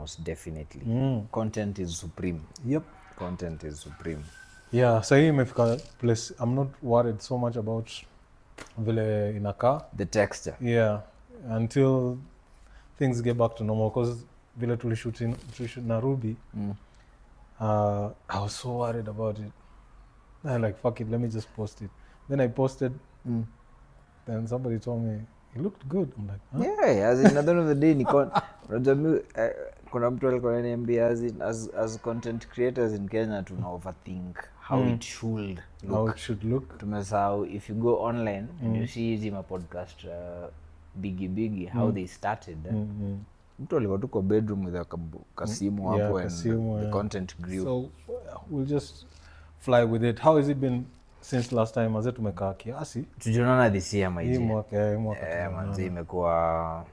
Most definitely. Content is supreme. Yep. Content is supreme. Yeah, so hii imefika place I'm not worried so much about vile inakaa. The texture. Yeah, until things get back to normal, because vile tulishoot Nairobi, I was so worried about it. I'm like, fuck it, let me just post it. Then I posted, then somebody told me, it looked good. I'm like, huh? Yeah, as in at the end of the day kuna mtu alikuwa ananiambia as content creators in Kenya tuna overthink how it should look. How it should look. Tumesahau if you go online and you see hizi podcast bigi how they started. Mtu alikuwa tuko bedroom with kasimu hapo and the content grew. So we'll just fly with it. How has it been since last time? Azet tumekaa kiasi. Tujonana this year my dear. Mwaka manzi imekuwa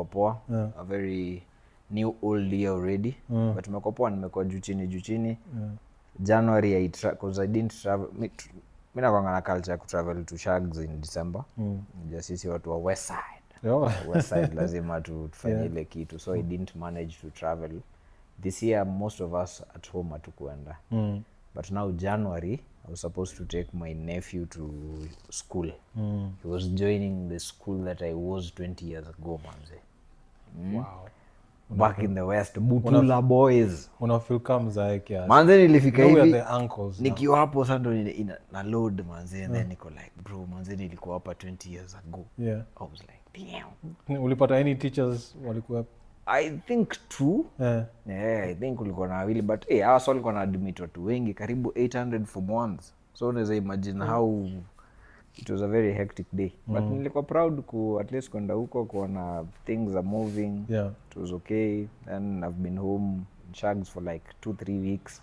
poa. A very new old year already. But imekuwa poa, nimekuwa juu chini. January because I didn't travel. Mimi nakwanga na culture ya travel to Shags in December. Just sisi watu wa West Side. West Side lazima tufanye ile kitu. So I didn't manage to travel. This year most of us at home hatukuenda. But now January I was supposed to take my nephew to school. He was joining the school that I was 20 years ago, manze. Wow. Back in the West, Butula boys. Unafeel kama mzae kiasi. Manze nilifika hivi. The uncles. Nikiwa hapo sasa ndo na load manze, and then niko like, bro, manze nilikuwa hapa 20 years ago. Yeah. I was like, damn. Ulipata any teachers walikuwa? I think 2. Yeah, I think ulikuwa na wawili, but hawa swali walikuwa na admit watu wengi, karibu 800 form ones. So unaweza imagine how it was a very hectic day. But nilikuwa proud at least kwenda huko kuona things are moving. Yeah. It was okay. Then I've been home in Shags for like 2-3 weeks.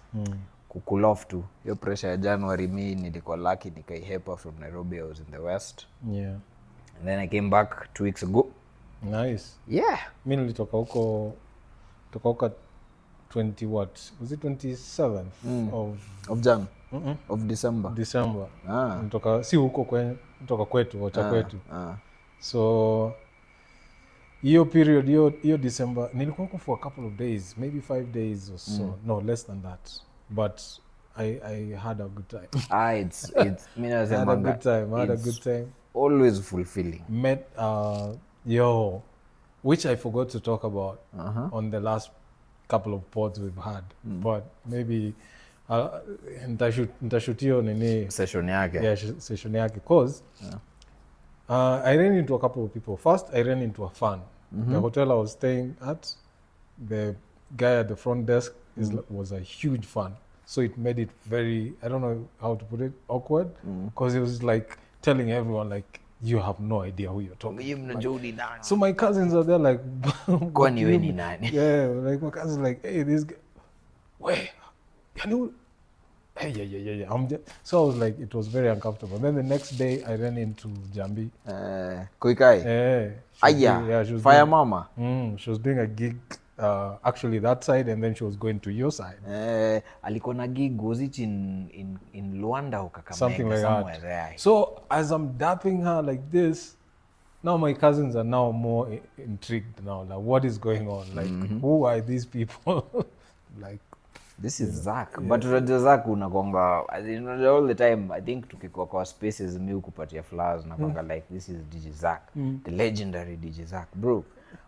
Cool off to your pressure ya January. Me nilikuwa lucky nikaihepa from Nairobi. I was in the West. Yeah. And then I came back 2 weeks ago. Nice. Yeah. Mimi nilitoka huko 20 what? Was it 27th of Jan? Of December. Nilitoka si huko kutoka kwetu cha kwetu. So hiyo period hiyo December nilikuwa huko for a couple of days, maybe 5 days or so. No, less than that. But I had a good time. It's I had a good time. Always fulfilling. Met which I forgot to talk about on the last couple of pods we've had. But maybe nitashutio nini session yake. Yeah, session yake cause I ran into a couple of people. First I ran into a fan. The hotel I was staying at, the guy at the front desk was a huge fan. So it made it very, I don't know how to put it, awkward, because he was like telling everyone like, you have no idea who you're talking about. So my cousins are there like, yeah, like my cousins like, hey, this guy, wait, can you? Hey, yeah. So I was like, it was very uncomfortable. Then the next day I ran into Jambi. Kuikai. Fire Mama. She was doing a gig actually that side, and then she was going to your side. Alikuwa na gig, was it in Luanda or Kakamega? Something like somewhere that. There. So as I'm dapping her like this, now my cousins are now more intrigued now. Like, what is going on? Like, who are these people? Like, this is Zach. Yeah. But unajua Zach unakonga, all the time, I think tukikuwa kwa spaces mi ukupatia flowers nakonga like, this is DJ Zach, the legendary DJ Zach. Bro,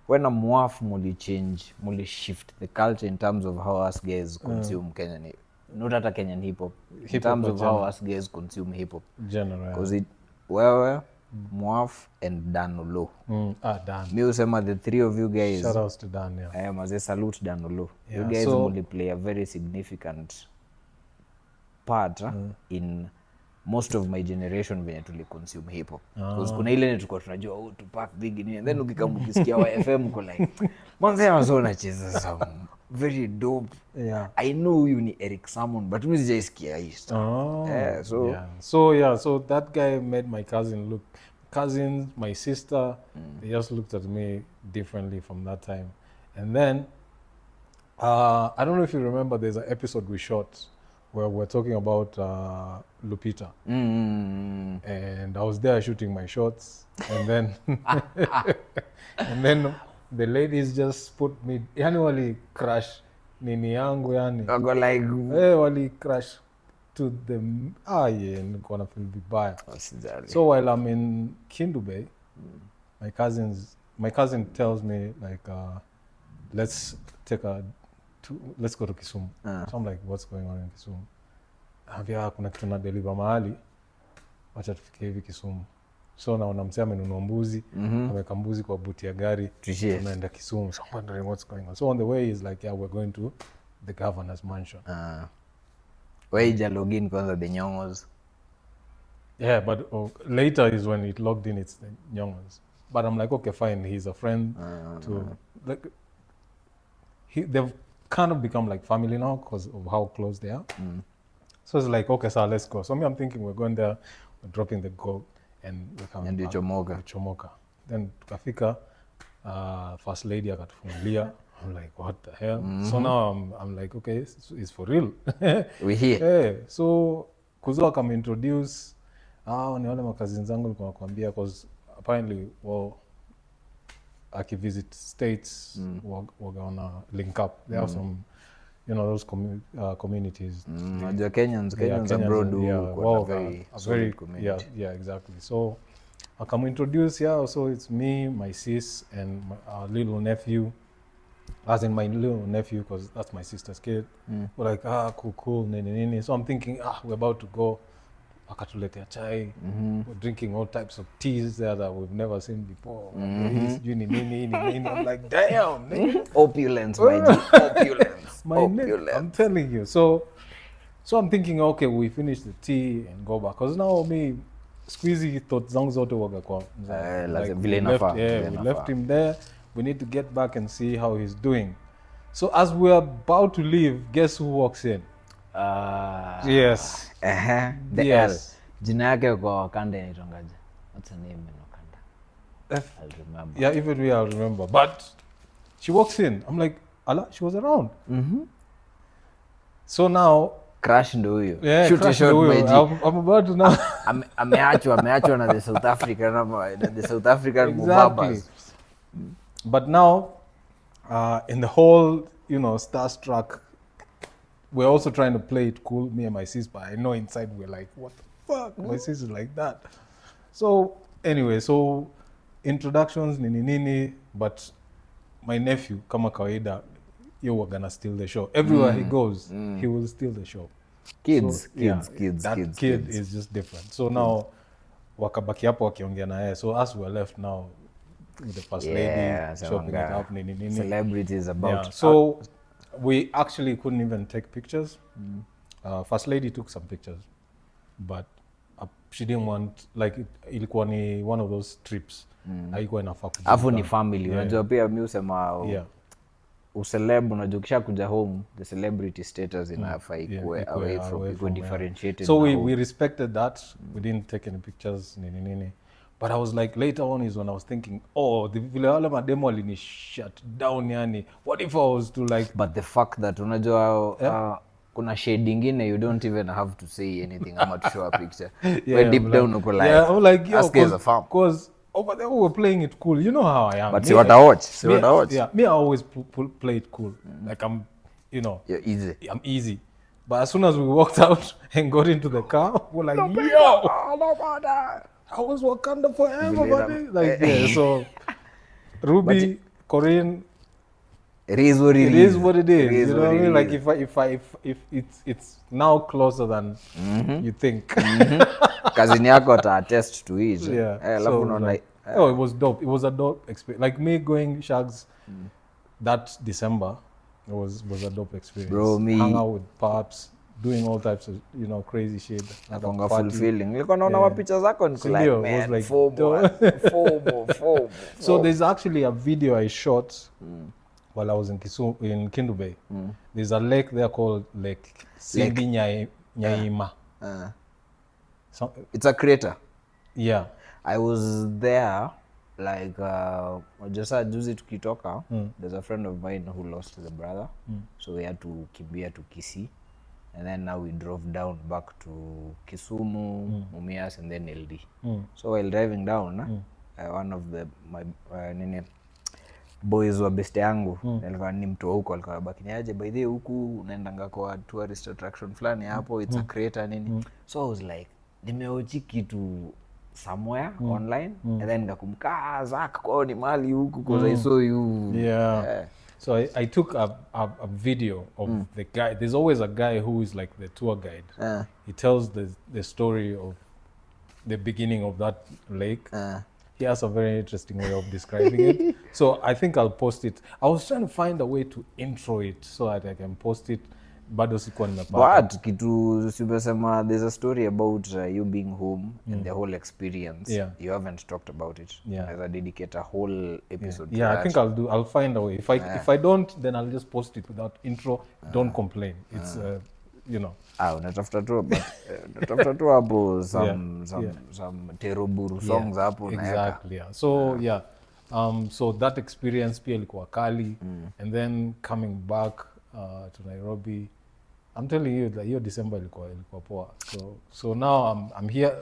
when I'm Mwaf, muli shift the culture in terms of how us guys consume Kenyan hip. Not hata Kenyan hip hop. In terms of how us guys consume hip hop. General. Because wewe, Mwaf and Dan Olo. Dan. Mi usema the three of you guys. Shout outs to Dan, yeah. Maze salute Dan Olo. Yeah, you guys will play a very significant part in most of my generation venye tuli consume hip hop. Because kuna ile tulikuwa tunajua Tupac Big nini, and then ukisikia wa FM uko like manze anazona cheza some very dope. Yeah. I know you ni Eric Salmon, but mimi sijaisikia hiyo. So that guy made my cousins, my sister, they just looked at me differently from that time. And then I don't know if you remember, there's an episode we shot where we're talking about Lupita. And I was there shooting my shots, and then the ladies just put me, yani wali crash nini yangu yani. Wako like Wali crash to the nilikuwa na feel vibaya. So while I'm in Kindu Bay, my cousin tells me like let's go to Kisumu. So I'm like, what's going on in Kisumu? Havia kuna kitu na deliver mahali, wacha tufike hivi Kisumu. So naona msema amenunua mbuzi, ameweka mbuzi kwa buti ya gari, tunaenda Kisumu. So I'm wondering what's going on. So on the way is like, yeah, we're going to the governor's mansion. Where you login kwanza the Nyongos? Yeah, but later is when it logged in, it's the Nyongos. But I'm like, okay, fine. He's a friend like they've kind of become like family now because of how close they are. So it's like, okay, so let's go. So I'm thinking we're going there, we're dropping the gold, and we're coming back. Chomoka. Then tukafika, first lady akatufungulia. I'm like, what the hell? So now I'm like, okay, it's for real. We here. Yeah. So Kuzo akamintroduce, ni wale makazini zangu nilikuwa nakwambia, because apparently, visit states, we're gonna link up. There are some, those communities. The Kenyans abroad do very solid community. Yeah, exactly. So I come introduce, so it's me, my sis, and our little nephew. As in my little nephew, because that's my sister's kid. We're like, cool, nini. So I'm thinking, we're about to go. Akatuletea chai. We're drinking all types of teas there that we've never seen before. Nini. I'm like, damn. Opulence, my G. Opulence. I'm telling you. So I'm thinking, okay, we finish the tea and go back. Because now me, squeezy thought zangu zote waga kwa. We left him there. We need to get back and see how he's doing. So as we're about to leave, guess who walks in? Yes. The L. Jina yake kwa Wakanda inaitwangaje? What's her name in Wakanda? I'll remember. Yeah, even me, I'll remember. But she walks in. I'm like, Allah, she was around. So now Crash ndo huyo. Yeah, Crash ndo huyo. I'm about to now. Ameachwa na the South African Mubabas. But now, in the whole, starstruck, we're also trying to play it cool, me and my sis, but I know inside we're like, what the fuck? My sis is like that. So anyway, introductions, nini, but my nephew, kama kawaida, we're gonna steal the show. Everywhere he goes, he will steal the show. Kids. That kid is just different. So now, wakabaki hapo wakiongea na yeye. So as we're left now, with the first lady shopping it up, nini. Celebrities about. Yeah. So we actually couldn't even take pictures. First lady took some pictures, but she didn't want, like, ilikuwa ni one of those trips. Haikuwa inafaa kuja. Afu ni family. Unajua pia mimi usema uceleb, unajua kisha kuja home, the celebrity status inafaa ikuwe away from, ikuwe differentiated. So we respected that. We didn't take any pictures, nini. But I was like, later on is when I was thinking, vile wale mademo alini shut down yani. What if I was to like... But the fact that unajua kuna shade ingine, you don't even have to say anything ama to show a picture. Where deep down uko like, I'm like, ask as a fam. Because over there we were playing it cool. You know how I am. But see what I watch. Yeah, me I always play it cool. Like I'm, you're easy. I'm easy. But as soon as we walked out and got into the car, we're like, I was Wakanda forever, buddy. Like, so Ruby, Corinne, it is what it is. You know what I mean? Like if it's now closer than you think. Cousin yako ta attest to it. Yeah. So it was dope. It was a dope experience. Like me going Shags that December, it was a dope experience. Bro, me hang out with Pops, doing all types of crazy shit. Nakonga fulfilling. Nilikuwa naona mapicha zako niko like, man, like FOMO. So there's actually a video I shot while I was in Kindu Bay. There's a lake there called Lake Sindi Nyaima. So, it's a crater. Yeah. I was there like just juzi tukitoka, there's a friend of mine who lost the brother. So we had to kimbia to Kisii. And then now we drove down back to Kisumu, Mumias, and then LD. So while driving down, one of boys wa beste yangu alikuwa ni mtu huko, alikuwa baki niaje by the way huku unaendanga kwa tourist attraction fulani hapo, it's a crater nini. So I was like nimeochi kitu somewhere online and then nikakumbuka Zach kwao ni mali huku because I saw you. So I took a video of the guy. There's always a guy who is like the tour guide. He tells the story of the beginning of that lake. He has a very interesting way of describing it. So I think I'll post it. I was trying to find a way to intro it so that I can post it. Bado sikuwa nimepata. But kitu simesema, there's a story about you being home and the whole experience. You haven't talked about it. I'll dedicate a whole episode to that. I think I'll find a way. If I don't, then I'll just post it without intro. Don't complain. It's you know. Unatafuta tu hapo some teroburu songs hapo na exactly. So so that experience pia ilikuwa kali, and then coming back to Nairobi, I'm telling you that hiyo December ilikuwa poa. So now I'm here.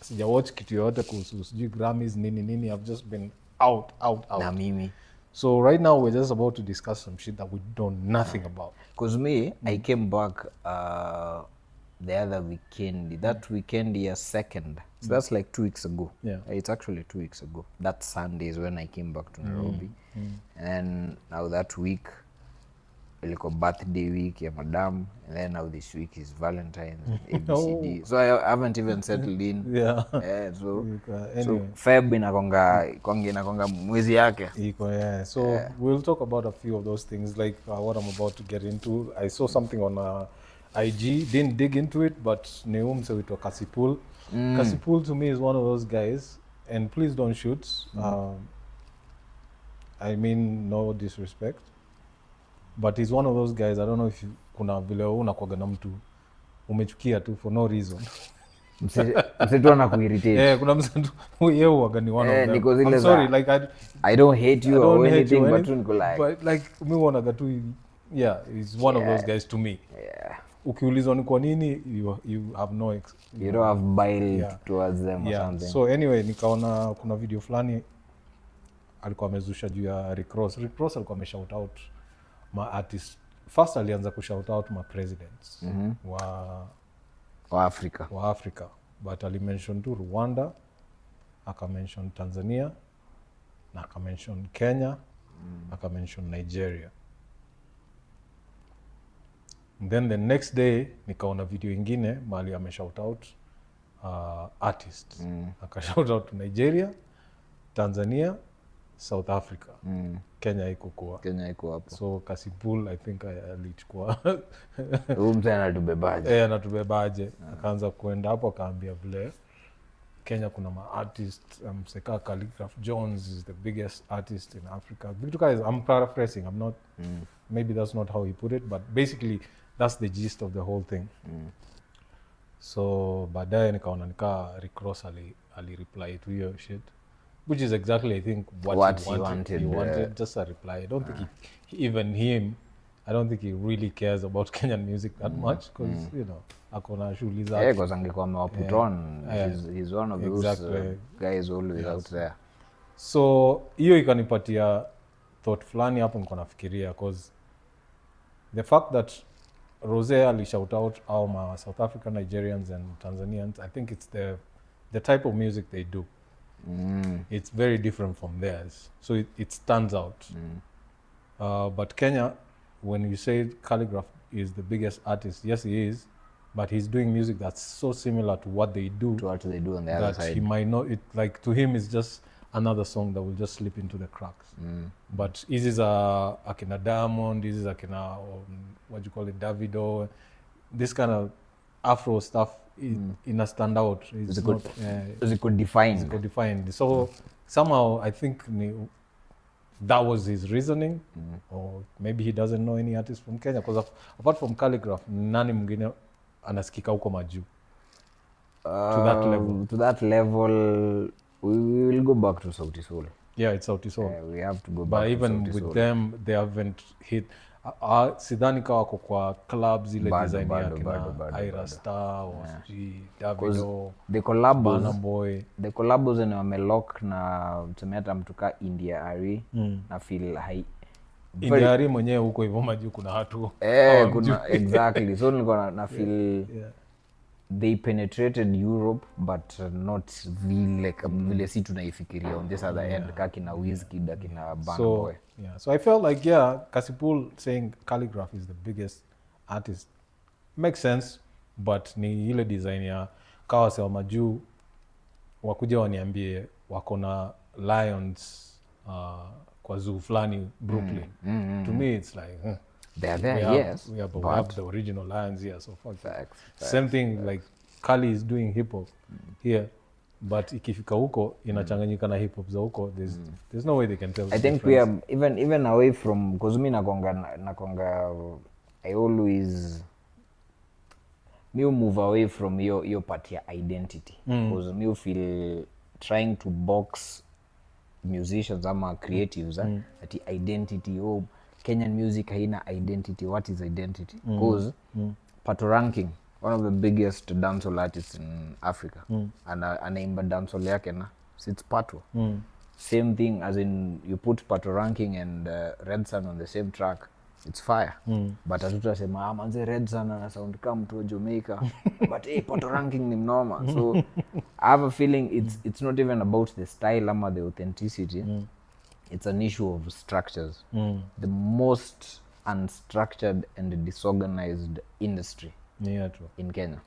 Sija watch kitu yote kuhusu sijui Grammys nini. I've just been out. Na mimi. So right now we're just about to discuss some shit that we don't nothing about. Because me, I came back the other weekend. That weekend, year 2nd. So that's like 2 weeks ago. It's actually 2 weeks ago. That Sunday is when I came back to Nairobi. And now that week, ilikuwa birthday week ya madam, and then now this week is Valentine's, ABCD. So I haven't even settled in. So Feb inakonga mwezi yake. So we'll talk about a few of those things, like what I'm about to get into. I saw something on IG, didn't dig into it, but Neum said it was Kasipul. Kasipul to me is one of those guys, and please don't shoot. I mean no disrespect, but he's one of those guys. I don't know if kuna vile unakuaga na mtu umechukia tu for no reason. Msetu anakuirritate. Kuna msetu yeye huaga ni one of them. I'm sorry, like I don't hate you or anything, but niko like, but like me wanaga tu, he's one of those guys to me. Ukiulizwa ni kwa nini, you have no you don't have bile towards them or something. So anyway, nikaona kuna video fulani alikuwa amezusha juu ya Rick Ross alikuwa ameshout out ma artist. First alianza kushout out ma presidents wa Africa, but alimention tu Rwanda, akamention Tanzania, na akamention Kenya, akamention Nigeria. And then the next day nikaona video ingine mahali ameshout out artists. Akashout out Nigeria, Tanzania, South Africa. Kenya iko hapo. So Kasipul I think alichukua mtu anatubebaje. Anatubebaje. Akaanza kuenda hapo akaambia vile Kenya kuna ma artist, MCSK Khaligraph Jones is the biggest artist in Africa. I'm paraphrasing. I'm not maybe that's not how he put it, but basically that's the gist of the whole thing. So baadaye nikaona Rick Ross ali reply to your shit, which is exactly I think what he wanted. Just a reply. I don't think I don't think he really cares about Kenyan music that much, because you know akona shughuli zake. Because angekuwa amewaput on. He's one of those guys always out there. So hiyo ikanipatia thought fulani hapo niko nafikiria, because the fact that Rose ali shout out our South African, Nigerians and Tanzanians, I think it's the type of music they do. It's very different from theirs, so it stands out. But Kenya, when you say Khaligraph is the biggest artist, yes he is, but he's doing music that's so similar to what they do on the other side. He might not, it like to him it's just another song that will just slip into the cracks. But this is akina Diamond, this is akina what you call it, Davido, this kind of Afro stuff in a standout. It's defined. So somehow I think that was his reasoning, or maybe he doesn't know any artist from Kenya, because apart from Khaligraph, nani mwingine anasikika huko majuu to that level. We will go back to Sauti Sol. It's Sauti Sol. We have to go back. But even to with Soul. them, they haven't hit. sidhani kawa wako kwa club zile Bado, design bado, ya bado, kina bado, Ira bado. Star Davido, the collabos Burna Boy. the collabos ni wamelock na tuseme hata mtu ka India Ari na feel high India Ari mwenyewe huko hivyo majuu kuna watu kuna exactly so nilikuwa na feel they penetrated Europe but not vile si tunaifikiria on this other end kina Wizkid kina Burna Boy. So I felt like Kasipul saying Khaligraph is the biggest artist makes sense, but ni ile design ya kawa sewa majuu wakuja waniambie wako na lions kwa zoo fulani Brooklyn. To me it's like they're there, we have the original lions here, so facts. Same thing like Kali is doing hip hop here, but ikifika huko inachanganyika na hip hop za huko. There's no way they can tell. I think we are even away from, because me nakonga I always move away from your part ya identity, because me feel trying to box musicians ama creatives ati identity, Kenyan music haina identity. What is identity? Because Pato Ranking, one of the biggest dancehall artists in Africa, anaimba dancehall yake na it's Pato. Same thing as in you put Pato Ranking and Red Sun on the same track, it's fire. But hatutasema manze Red Sun ana sound kama mtu wa Jamaica but Pato Ranking ni mnoma. So I have a feeling it's not even about the style ama the authenticity. It's an issue of structures. The most unstructured and disorganized industry in Kenya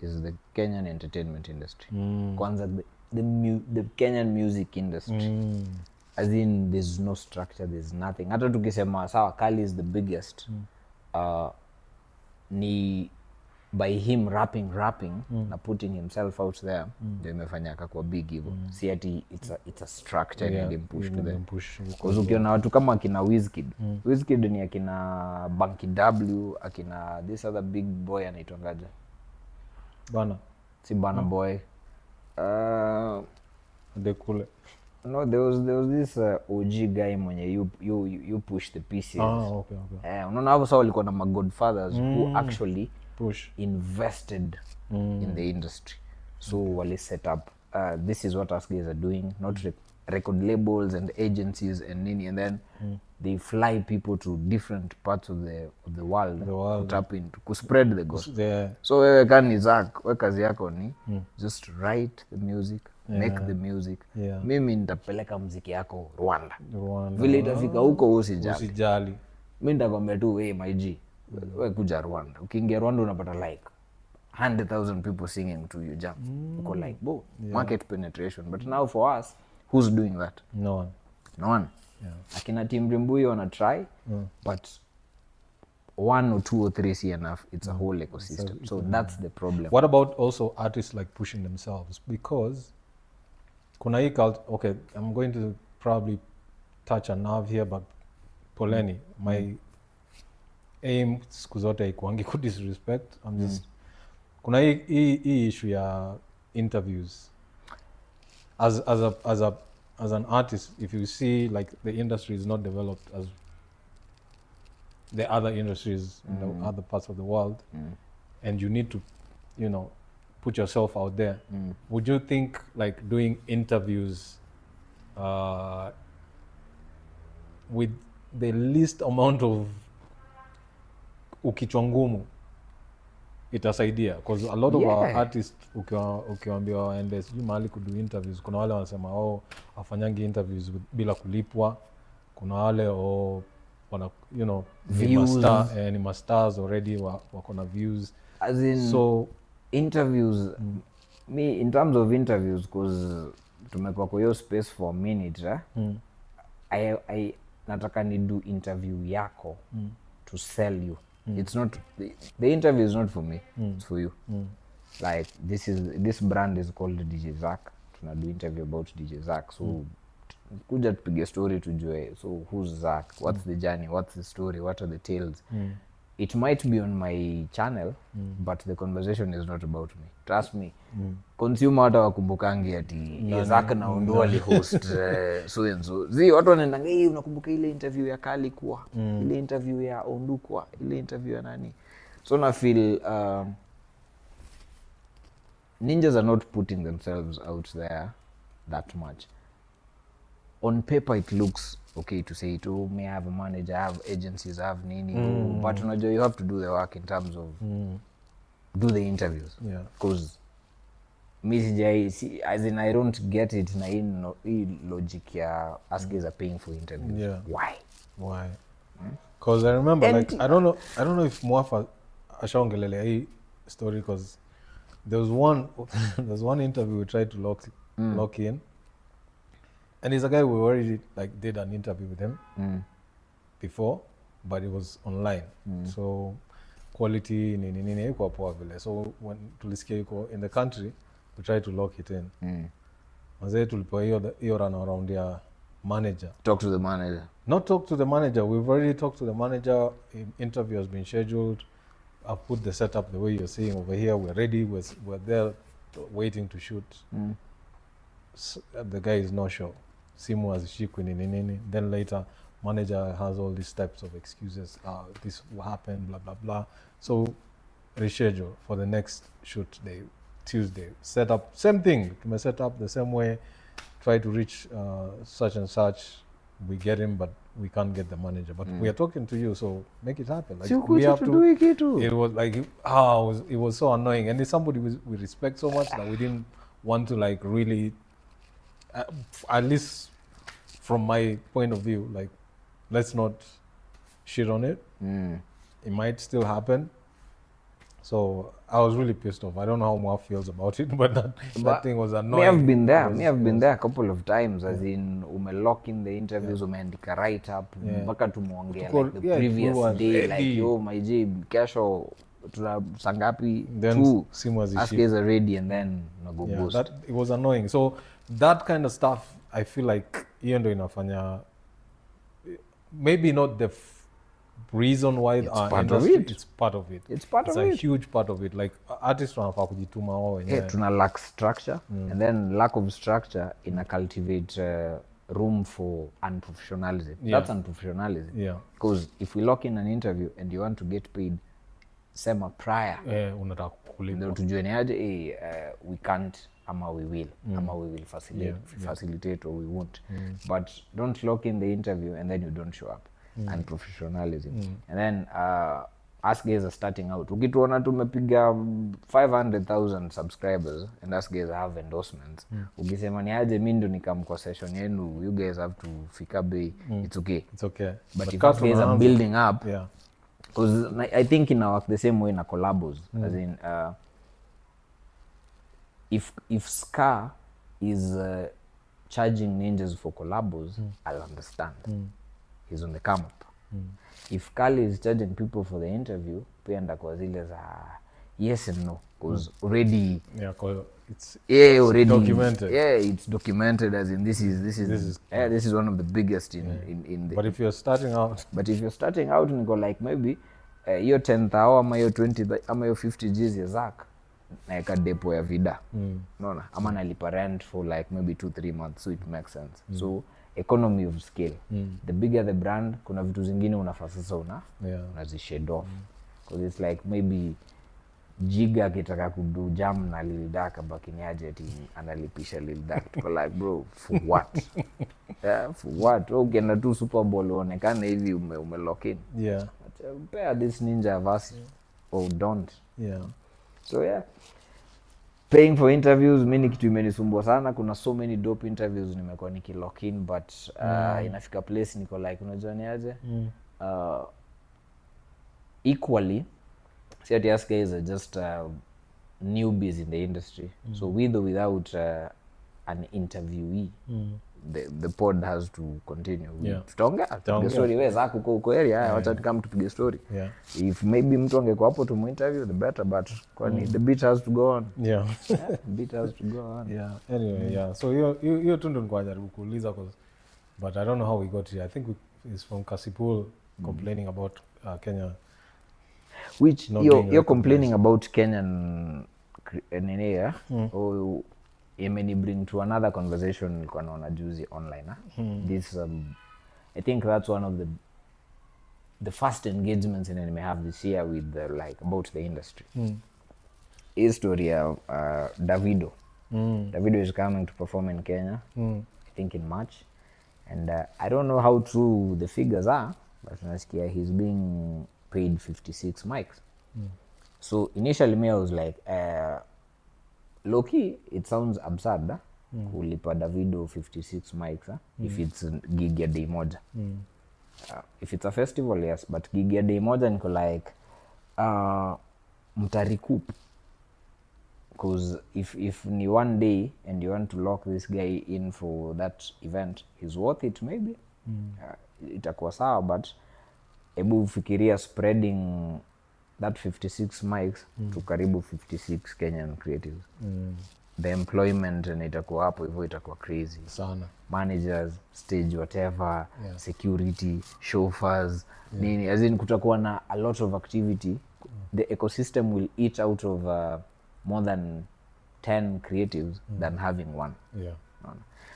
is the Kenyan entertainment industry. Kwanza the Kenyan music industry. As in, there's no structure, there's nothing. Hata tukisema sawa Kali is the biggest, ni by him rapping na putting himself out there ndio imefanya akakuwa big hivyo. Si ati it's a structure and push to them. Because ukiona watu kama akina Wizkid ni akina Banky W, akina this other big boy anaitwangaje si Burna Boy, no, there was this OG guy mwenye you push the pieces. Okay. Unaona hapo sawa walikuwa na my godfathers who actually invested in the industry. So wali set up this is what us guys are doing, not record labels and agencies and nini, and then they fly people to different parts of the world to tap into, to spread the gospel. So wewe kani Zach, wewe kazi yako ni just write the music, make the music. Mimi nitapeleka muziki yako Rwanda. Vile itafika huko usijali. Mimi nitakwambia tu my G, wewe kuja Rwanda. Ukiingia Rwanda unapata like 100,000 people singing to you jam. Uko like market penetration. But now for us, who's doing that? No one. Akina Team Rimbuyi wana try, but 1 or 2 or 3 is enough. It's a whole ecosystem. So that's the problem. What about also artists like pushing themselves? Because kuna hii okay, I'm going to probably touch a nerve here, but poleni, my aim siku zote haikuangi ku disrespect. I'm just kuna hii issue ya interviews as an artist. If you see like the industry is not developed as the other industries in the other parts of the world, and you need to put yourself out there, would you think like doing interviews with the least amount of ukichwa ngumu itasaidia? Because a lot of our artists ukiwaambia waende sijui mahali kudu interviews, kuna wale wanasema wafanyangi interviews bila kulipwa, kuna wale wana ni masters already wako na views. As in, so interviews, me in terms of interviews, because tumekuwa kwa hiyo space for a minute, I nataka ni do interview yako to sell you. It's not the interview is not for me, it's for you. Like this brand is called DJ Zack. Tuna do interview about DJ Zack. So kuja tupige story tujue, so who's Zack, what's the journey, what's the story, what are the tales. it might be on my channel but the conversation is not about me, trust me. Consumer hata wakumbukangi ati Zak na Ondu alihost so and so. Watu wanaendanga hii, unakumbuka ile interview ya Kali kwa ile interview ya Ondu kwa ile interview ya nani. So na feel ninjas are not putting themselves out there that much. On paper it looks okay to say it, oh, may I have a manager, I have agencies, I have nini, but unajua you have to do the work in terms of do the interviews. Yeah. Because me sijai, as in I don't get it na hii logic ya askers are paying for interviews. Yeah. Why? Because I remember, like, I don't know if Mwafa ashaongelelea hii story, because there was one interview we tried to lock in, and he's a guy we already like did an interview with him before, but it was online. So quality nini iko poa vile. So when tulisikia iko in the country, we tried to lock it in. Mazee tulipewa hiyo run around ya manager. Talk to the manager. Not talk to the manager. We've already talked to the manager. Interview has been scheduled. I've put the setup the way you're seeing over here. We're ready. We're there waiting to shoot. So, the guy is not sure. Simu hazishikwi nini. Then later, manager has all these types of excuses. This will happen, blah, blah, blah. So reschedule for the next shoot day, Tuesday. Set up, same thing. We set up the same way. Try to reach such and such. We get him, but we can't get the manager. But we are talking to you, so make it happen. Like, we have to. It was like, it was so annoying, and it's somebody we respect so much that we didn't want to like really, at least from my point of view, like, let's not shit on it. It might still happen. So I was really pissed off. I don't know how Moa feels about it, but that thing was annoying. Me have been there a couple of times, as in lock in the interviews, umeandika write up, mpaka tumuongea like the previous day, like yo my J, kesho tuna sangapi, two askers are ready, and then go ghost. That it was annoying. So that kind of stuff, I feel like hiyo ndo inafanya, maybe not the reason why it's part industry, of it. It's part of it. It's part it's of a it. huge part of it. Like artists wanafaa kujituma wao wenyewe. Tuna lack structure, and then lack of structure ina cultivate room for unprofessionalism. That's unprofessionalism. Yeah. Because if we lock in an interview and you want to get paid, sema prior. Unataka kulipwa. Ndio tujue ni aje, we can't ama we will, ama we will facilitate or we won't. But don't lock in the interview and then you don't show up. And professionalism. And then us guys are starting out. Ukituona tumepiga 500,000 subscribers and us guys have endorsements. Ukisema ni aje mimi ndo nikam kwa session yenu, you guys have to fika bei. It's okay. It's okay. But if us guys are building up, because I think in work the same way na collabos. As in if Ska is charging ninjas for collabos, I'll understand. He's on the come up. If Kali is charging people for the interview, pia ndakwa zile za yes and no, because already it's already documented. It's documented, as in this is one of the biggest in the. But if you're starting out, niko like maybe hiyo 10,000 ama hiyo 20 ama hiyo 50 G's ya Zak naeka depo ya vida. Unaona? Ama nalipa rent for like maybe 2-3 months, so it makes sense. So economy of scale. The bigger the brand, kuna vitu zingine unafaa sasa unazishade off. Because it's like maybe Jiga akitaka kudu jam na Lil Durk bakini aje ati analipisha Lil Durk. Tuko like bro, for what? For what? Ukienda tu Super Bowl uonekane hivi ume lock in. Pair this ninja verse or don't. So paying for interviews, mimi kitu imenisumbua sana. Kuna so many dope interviews nimekuwa nikilock in, but inafika place niko like unajua ni aje? Equally, see at us guys are just newbies in the industry. So with or without an interviewee, the pod has to continue. Tutaongea story, wewe zako uko area, wacha tukam tupige story. If maybe mtu angekuwa hapo to interview, the better, but kwani the beat has to go on. The beat has to go on. Anyway, so hiyo tu ndo nilikuwa najaribu kuuliza, but I don't know how we got here. I think it's from Kasipul complaining about Kenya which not you're being complaining about Kenyan nini ya oh imeni bring to another conversation nilikuwa naona juzi online this I think that's one of the first engagements in anime have this year with like about the industry. His story of Davido. Davido is coming to perform in Kenya, I think in March, and I don't know how true the figures are, but nasikia he's being paid 56 mics. So initially me I was like low key it sounds absurd kulipa Davido 56 mics if it's a gig ya day moja. If it's a festival, yes, but gig ya day moja niko like mtarecoup, because if ni one day and you want to lock this guy in for that event, he's worth it maybe. Itakuwa sawa, but ebu fikiria spreading that 56 mics to karibu 56 Kenyan creatives. The employment and itakuwa hapo hivyo, itakuwa crazy sana. Managers, stage whatever, security, chauffeurs, nini, as in kutakuwa na a lot of activity. The ecosystem will eat out of more than 10 creatives than having one.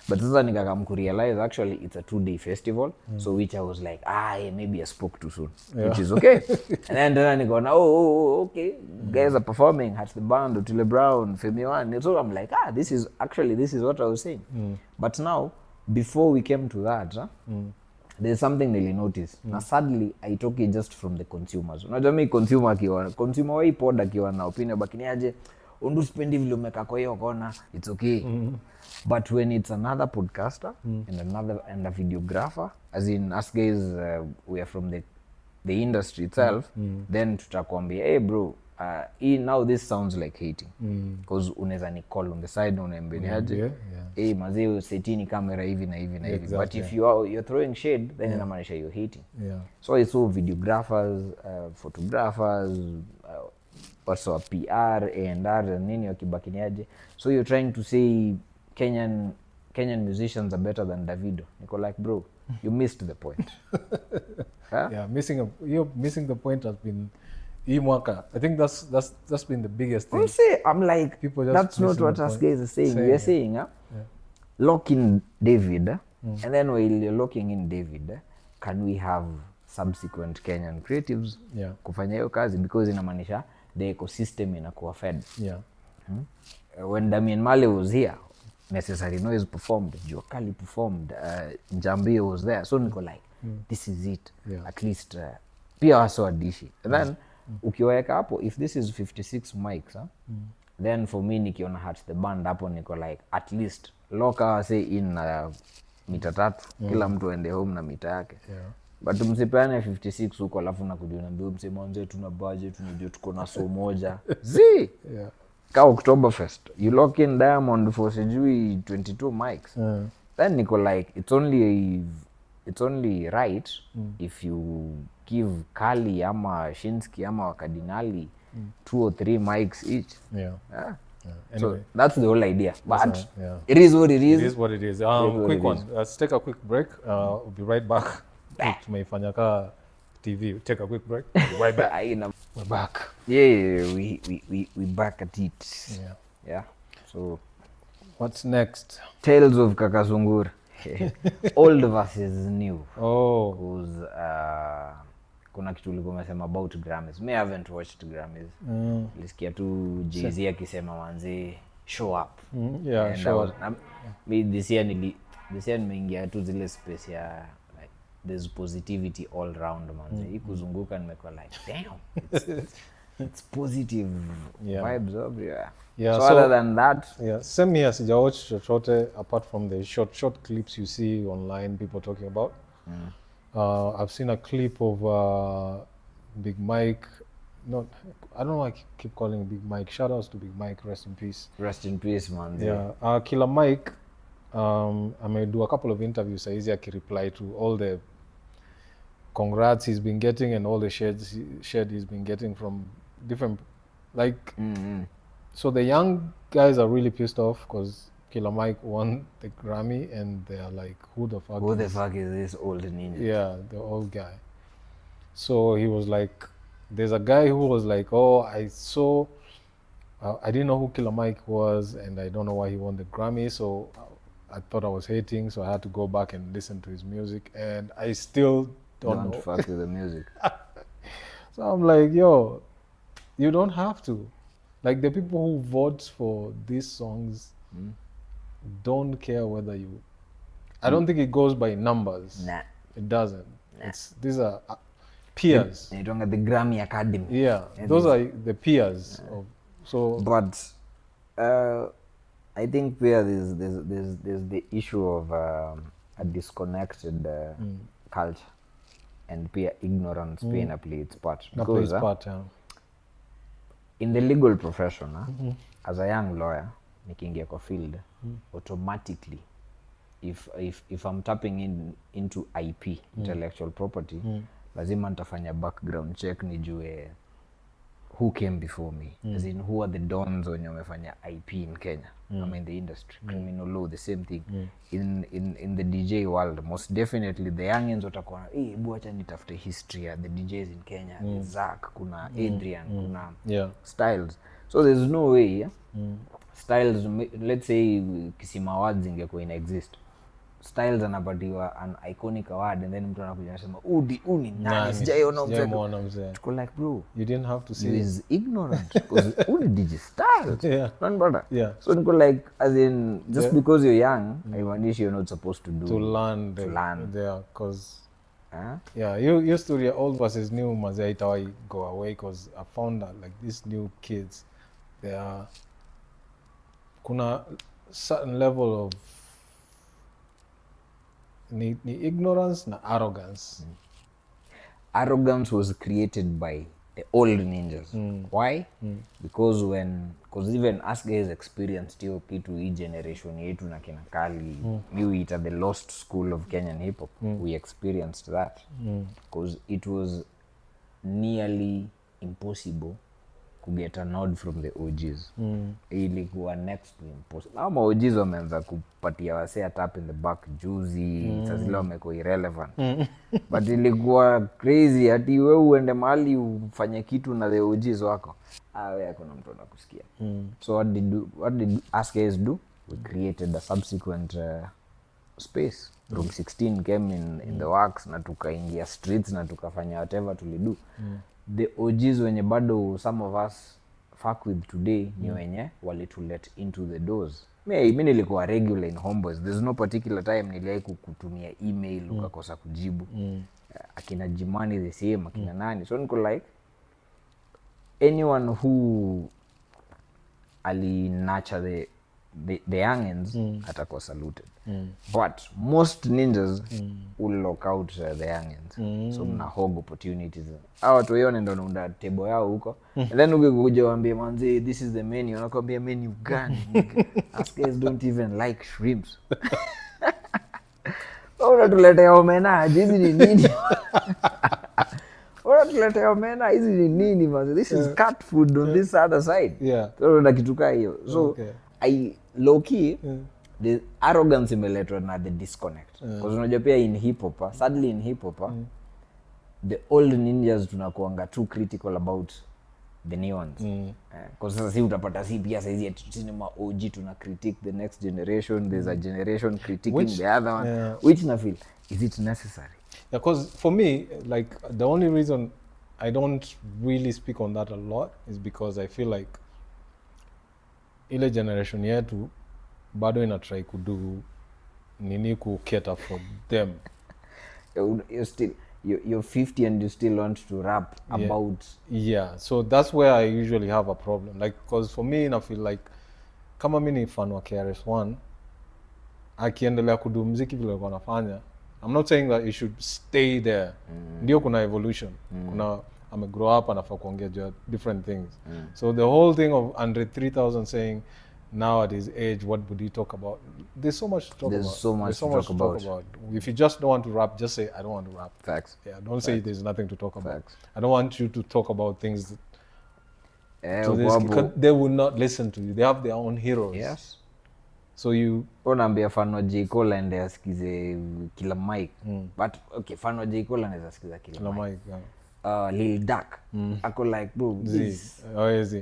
But sasa nikakam kurealize actually it's a 2-day festival, so which I was like maybe I spoke too soon, which is okay. And then nikaona okay, guys are performing at the band, Otile Brown, Femi One, so I'm like this is what I was saying. But now before we came to that there's something nili notice na sadly haitoki just from the consumers. Unajua mimi consumer wa hii pod akiwa na opinion bakini aje Ondu spendi vile umeka kwa hiyo kona, it's okay. But when it's another podcaster and a videographer, as in us guys we are from the industry itself, then tutakwambia hey bro, now this sounds like hating, because unaweza ni call on the side unaambia aje hey mazee setini kamera hivi na hivi na hivi. Exactly. But if you're throwing shade, then inamaanisha you're hating. So it's all videographers, photographers, also a PR and nini wakibakiniaje. So you're trying to say Kenyan musicians are better than Davido. Niko like bro, you missed the point. Yeah, you're missing the point has been mwaka. I think that's been the biggest thing. I'm like, that's not what us guys are saying. We're saying lock in David, and then while you're locking in David, can we have subsequent Kenyan creatives kufanya hiyo kazi, because inamaanisha the ecosystem inakuwa fed. When Damian Marley was here, Necessary Noise performed, Jua Kali performed, Njambio was there, so niko like this is it. At least pia waso adishi. And then ukiweka hapo, if this is 56 mics then for me nikiona Hearts the band hapo niko like at least loka say in mita 3 kila mtu aende home na mita yake. But msipeane 56 huko alafu nakuja niambia msema nje tuna budget, tunajua tuko na so moja ka Oktoberfest you lock in Diamond for sijui 22 mics, then niko like it's only right if you give Kali ama Shinsky ama Wakadinali 2 or 3 mics each. Anyway. So that's the whole idea, but it is what it is. It is what it is. Quick one, let's take a quick break. We'll be right back. Tumeifanya ka TV. Take a quick break. We'll be right back. We're back. Yeah, we back at it. Yeah. So what's next? Tales of Kakazungur. Old versus new. Because kuna kitu ulikuwa umesema about Grammys. Me haven't watched Grammys. Nilisikia tu Jay-Z akisema manze show up. Show up. Me this year nimeingia tu zile space ya like there's positivity all round manze. Hii kuzunguka nimekuwa like damn. It's positive vibes everywhere. So other than that, same here. Sija watch chochote apart from the short clips you see online people talking about. I've seen a clip of Big Mike. I don't know why I keep calling Big Mike. Shout outs to Big Mike. Rest in peace. Rest in peace, man. Killer Mike. I may do a couple of interviews. Saizi reply to all the congrats he's been getting and all the shares he's been getting from different So the young guys are really pissed off because Killer Mike won the Grammy and they are like, who the fuck is this old ninja? Yeah, the old guy. So he was like, there's a guy who was like, oh, I saw, I didn't know who Killer Mike was, and I don't know why he won the Grammy, so I thought I was hating, so I had to go back and listen to his music, and I still don't know. fuck with the music. So I'm like, yo, you don't have to. Like, the people who vote for these songs don't care whether you... I don't think it goes by numbers. Nah. It doesn't. Nah. These are peers. You don't get the Grammy Academy. Yeah, those are the peers. But I think where there's the issue of a disconnected culture and peer ignorance playing its part. Because in the legal profession, as a young lawyer, nikiingia kwa field, automatically, if I'm tapping into IP, intellectual property, lazima nitafanya background check nijue who came before me, as in who are the dons wenye wamefanya IP in Kenya. I'm in the industry, criminal law, the same thing. In the DJ world, most definitely the youngins watakuwa hebu acha nitafute history ya the DJs in Kenya, Zach, kuna Adrian, kuna Styles. So there's no way Styles, let's say Kisima Awards ingekuwa ina exist, Styles anapatiwa an iconic award and then mtu anakuja anasema uni nani sijaiona mzee. Tuko like, bro, you didn't have to say you is ignorant because uni DJ Styles. Yeah. Brother. Yeah. So niko like, as in, just because you're young, haimaanishi you're not supposed to learn there, because yeah, your story old versus new mazee haitawai go away, because I found that like these new kids, they are kuna certain level of ni ignorance na arrogance. Arrogance was created by the old ninjas. Why? Because even us guys experienced hiyo kitu hii generation yetu na kina Kali, we at the lost school of Kenyan hip hop, we experienced that. Because it was nearly impossible to get a nod from the OGs. Ilikuwa next to impossible. Now my OGs wameanza kupatia wasea tap in the back juzi, sasa zile wameko irrelevant. But ilikuwa crazy ati wewe uende mahali ufanye kitu na the OGs wako. Wewe hakuna mtu anakusikia. So what did us guys do? We created a subsequent space. Room 16 came in the works na tukaingia streets na tukafanya whatever tulido. The OGs wenye bado some of us fuck with today ni wenye walitulet into the doors. Mimi nilikuwa regular in Homeboys. There's no particular time niliwahi kukutumia email ukakosa kujibu. Akina Jimani the same, akina nani. So niko like, anyone who ali nurture the youngins atakuwa saluted. But most ninjas will lock out the youngins. So mna hog opportunities. Hao watu wao ndio wanaunda table yao huko. And then ukikuja waambie manzi, this is the menu. Wanakuambia menu gani? Us guys don't even like shrimps. Unatuletea omena, hizi ni nini? Unatuletea omena, hizi ni nini manzi? This is cat food on this other side. So na kitu kaa hiyo. So I low key the arrogance imeletwa na the disconnect. Because unajua pia in hip hop, sadly in hip hop, the old ninjas tunakuanga too critical about the new ones. Because sasa si utapata si pia saizi cinema OG tuna critique the next generation, there's a generation critiquing the other one, which na feel, is it necessary? Yeah, because for me, like, the only reason I don't really speak on that a lot is because I feel like ile generation yetu bado ina try kudu nini ku cater for them. You're 50 and you still want to rap about... Yeah, so that's where I usually have a problem. Like, because for me, I feel like, kama mimi ni fan wa KRS-One, akiendelea kudu muziki vile wanafanya, I'm not saying that you should stay there. Ndio kuna evolution. Kuna grow up anafaa kuongea different things. So the whole thing of Andre 3000 saying, now at his age, what would he talk about? There's so much to talk about. So much to talk about. If you just don't want to rap, just say, I don't want to rap. Facts. Yeah, don't say there's nothing to talk about. I don't want you to talk about things because they will not listen to you. They have their own heroes. Yes. So you... Unaambia fan wa J. Cole aende asikize Killer Mike. But okay, fan wa J. Cole anaweza asikiza Killer Mike. Lil Durk. Ako like bro, this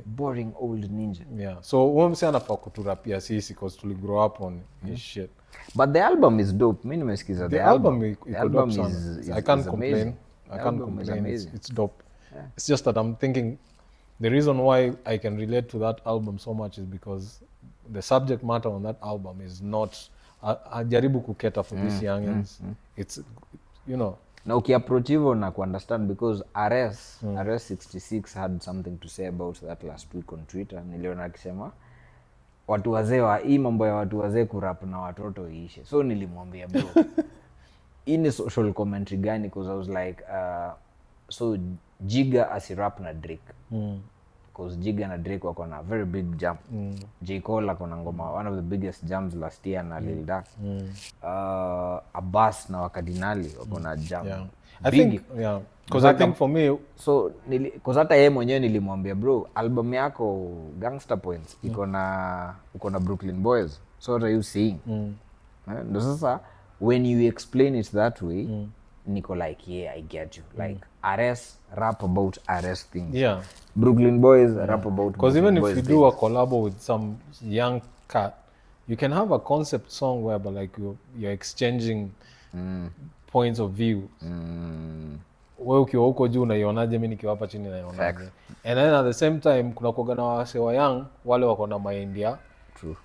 boring old ninja. Yeah. So huyo msee anafaa kuturapia sisi because tuli grow up on his shit. But the album is dope. Mimi nimesikiza the album. The album is I can't complain. Amazing. I can't complain. It's dope. Yeah. It's just that I'm thinking the reason why I can relate to that album so much is because the subject matter on that album is not ajaribu kuketa for these youngins. It's, you know. Na ukiapproach hivyo na kuunderstand because RS 66 had something to say about that last week on Twitter. Niliona akisema watu wazee wa hii mambo ya watu wazee kurap na watoto iishe. So nilimwambia bro, hii ni social commentary gani? Because I was like so Jiga asirap na Drake. Because Jiga na Drake wako na very big jam. J. Cole ako na ngoma one of the biggest jams last year na Lil Durk. Abbas na Wakadinali wako na jam. Yeah. I think because I think for me so because hata yeye mwenyewe nilimwambia bro, album yako Gangster Points iko na Brooklyn Boys. So what are you saying? Ndio sasa when you explain it that way niko like yeah, I get you. Like RS rap about RS things. Yeah. Brooklyn Boys rap about because even if you do a collab with some young cat, you can have a concept song whereby like you're exchanging points of view. Wewe ukiwa huko juu unaionaje, mimi nikiwa hapa chini naionaje. And then at the same time kuna kuoga na wase wa young wale wako na mind ya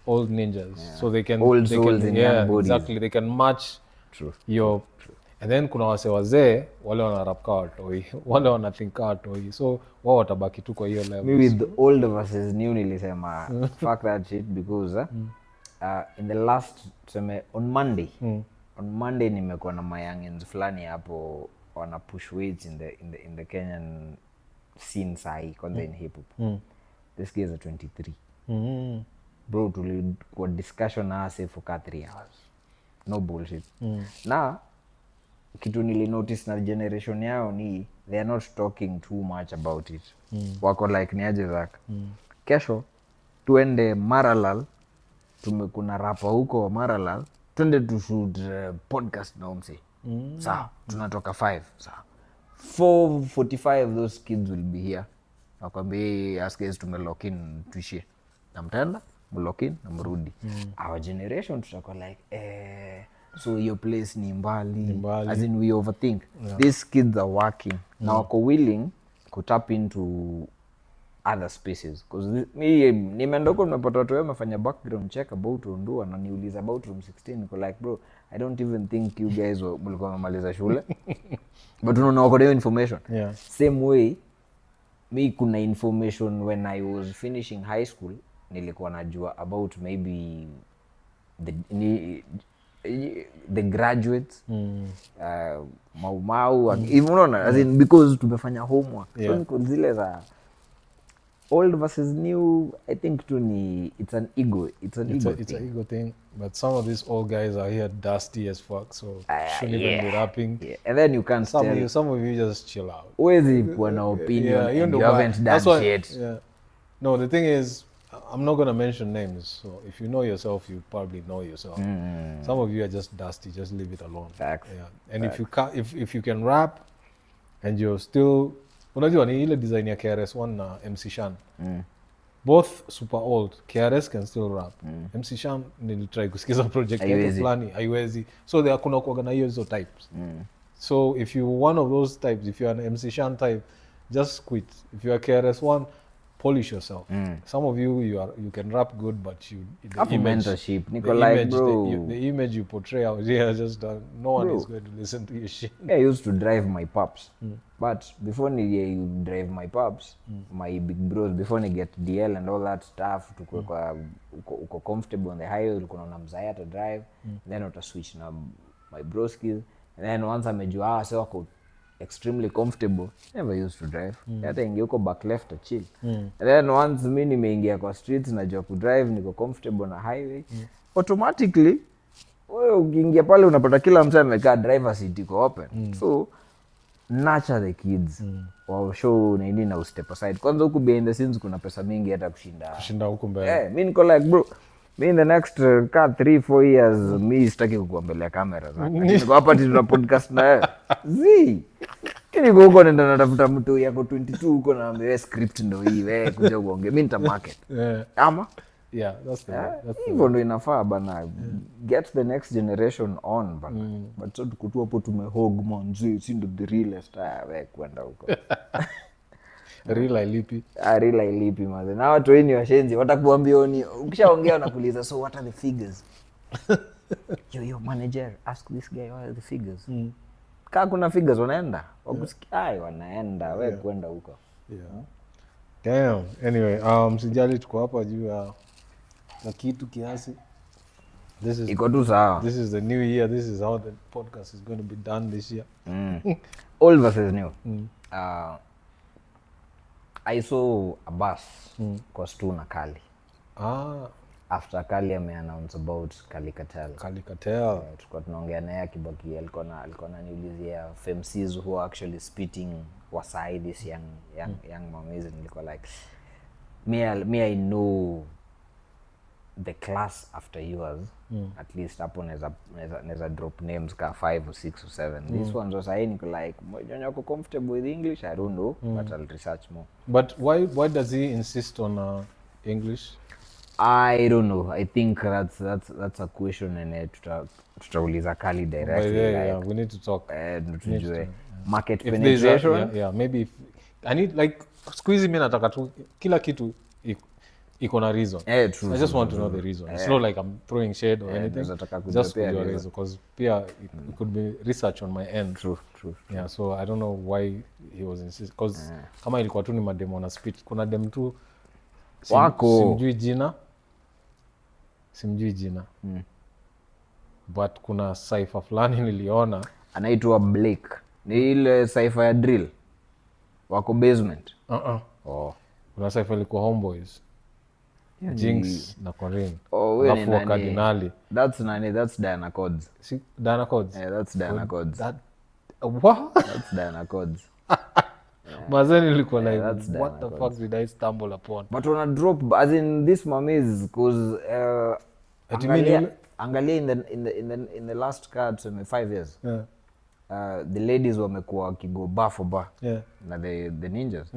old ninjas. So they can exactly they can match your and then kuna wase wazee wale wana rap kwa watoi, wale wana think kwa watoi. So wao watabaki tu kwa hiyo level. Me with the old versus new nilisema fuck that shit because in the last on Monday nimekuwa na mayangins fulani hapo wana push weights in the Kenyan scene sahi kwanza in hip hop. This guy is 23. Bro, tulikuwa discussion na say for 3 hours. No bullshit. Na kitu nili notice na generation yao ni they are not talking too much about it. Wako like ni aje zaka. Kesho tuende Maralal, tumekuna rapa huko Maralal, twende to shoot podcast na umse. Sawa, tunatoka 5. Sawa. 4:45 those kids will be here. Nakwambia ask guys tumelock in tuishie. Na mtaenda, mlock in na mrudi. Our generation tutakuwa like so your place ni mbali. As in we overthink. These kids are working. Now wako willing to tap into other spaces. Because me nimeandoko nimepata watu wamefanya background check about Ondu na niuliza about room 16 niko like bro, I don't even think you guys mlikuwa mmaliza shule. But unaona wako na information. Same way me kuna information when I was finishing high school nilikuwa najua about maybe the graduates mau even unaona as in because tumefanya homework. So niko zile za old versus new, I think tu ni it's an ego thing. But some of these old guys are here dusty as fuck, so shouldn't even be rapping. And then you can't some of you just chill out. Uwezi kuwa na opinion and you haven't done shit. No, the thing is I'm not going to mention names, so if you know yourself, you probably know yourself. Some of you are just dusty, just leave it alone. Facts. And if you can rap and you're still, unajua ni ile design ya KRS-One na MC Shan. Both super old. KRS can still rap. MC Shan nilitry kusikiza project yake fulani haiwezi. So there kuna kuoga na hizo types. So if you one of those types, if you're an MC Shan type, just quit. If you're KRS-One, polish yourself. Some of you can rap good, but the image you portray out here just no one is going to listen to your shit. I used to drive my pups, but before I drive my pups, my big bros, before I get DL and all that stuff, uko comfortable on the highway, uko na mzaya to drive, then uta switch na my broskis, and then once amejua so wako extremely comfortable, never used to drive. Hata ingeuko back left to chill. And then once mimi nimeingia kwa streets najua ku drive, niko comfortable na highway, automatically wewe ukiingia pale unapata kila mtu amekaa driver seat iko open. So nurture the kids. Wow, show nini na step aside. Kwanza huku behind the scenes kuna pesa mingi hata kushinda huko mbele. Mimi niko like bro, me in the next 3-4 years mi sitaki kukuwa mbele ya kamera. Niko hapa tuna podcast na zi Niko huko nenda natafuta mtu yako 22 huko na wewe script ndio hii wewe kuja uonge mimi nita market. Ama yeah, that's the hivyo ndio inafaa bana. Get the next generation on bana. But so tukutu hapo tumehog manzi si ndio the realest wewe kwenda huko. Real ilipi. Real ilipi manzi. Na watu wengi washenzi watakuambia ni ukishaongea unakuuliza so what are the figures? Your manager ask this guy what are the figures? Kaa kuna figures wanaenda wakusikia wanaenda wewe kwenda huko. Damn. Anyway, msijali tuko hapa juu ya na kitu kiasi. Iko tu sawa. This is the new year. This is how the podcast is going to be done this year. Old versus new. I saw a bus cost na Kali. After Kali ame-announce about Khaligraph. Tulikuwa tunaongea naye akibaki alikuwa ananiulizia FMCs who are actually spitting wasai this young mamies and nilikuwa like me I know the class after yours. At least hapo naweza drop names ka 5 or 6 or 7. This one was I niko like mwenye ako comfortable with English I don't know but I'll research more. But why does he insist on English? I don't know. I think that's a question and tutauliza Kali directly. Yeah, we need to talk. Tujue market penetration. Maybe if I need like squeeze mimi nataka tu kila kitu iko na reason. True, I just want to know the reason. It's not like I'm throwing shade or anything. Just for your reason because it could be research on my end. True. Yeah, so I don't know why he was insisting because kama ilikuwa tu ni mademo na speech kuna dem tu wako simjui jina but kuna cipher fulani niliona anaitwa Blake ni ile cipher ya drill wako basement. Kuna cipher ilikuwa Homeboys Jinx na Corinne alafu wa Cardinali. That's Diana Codes. Diana Codes? Yeah, that's Diana Codes. What? That's Diana Codes. Mazeni ilikuwa like what the fuck did I stumble upon? But when I drop as in this mamies because angalia in the last cards 5 years. The ladies wamekuwa wakigo bar for bar. Na the ninjas.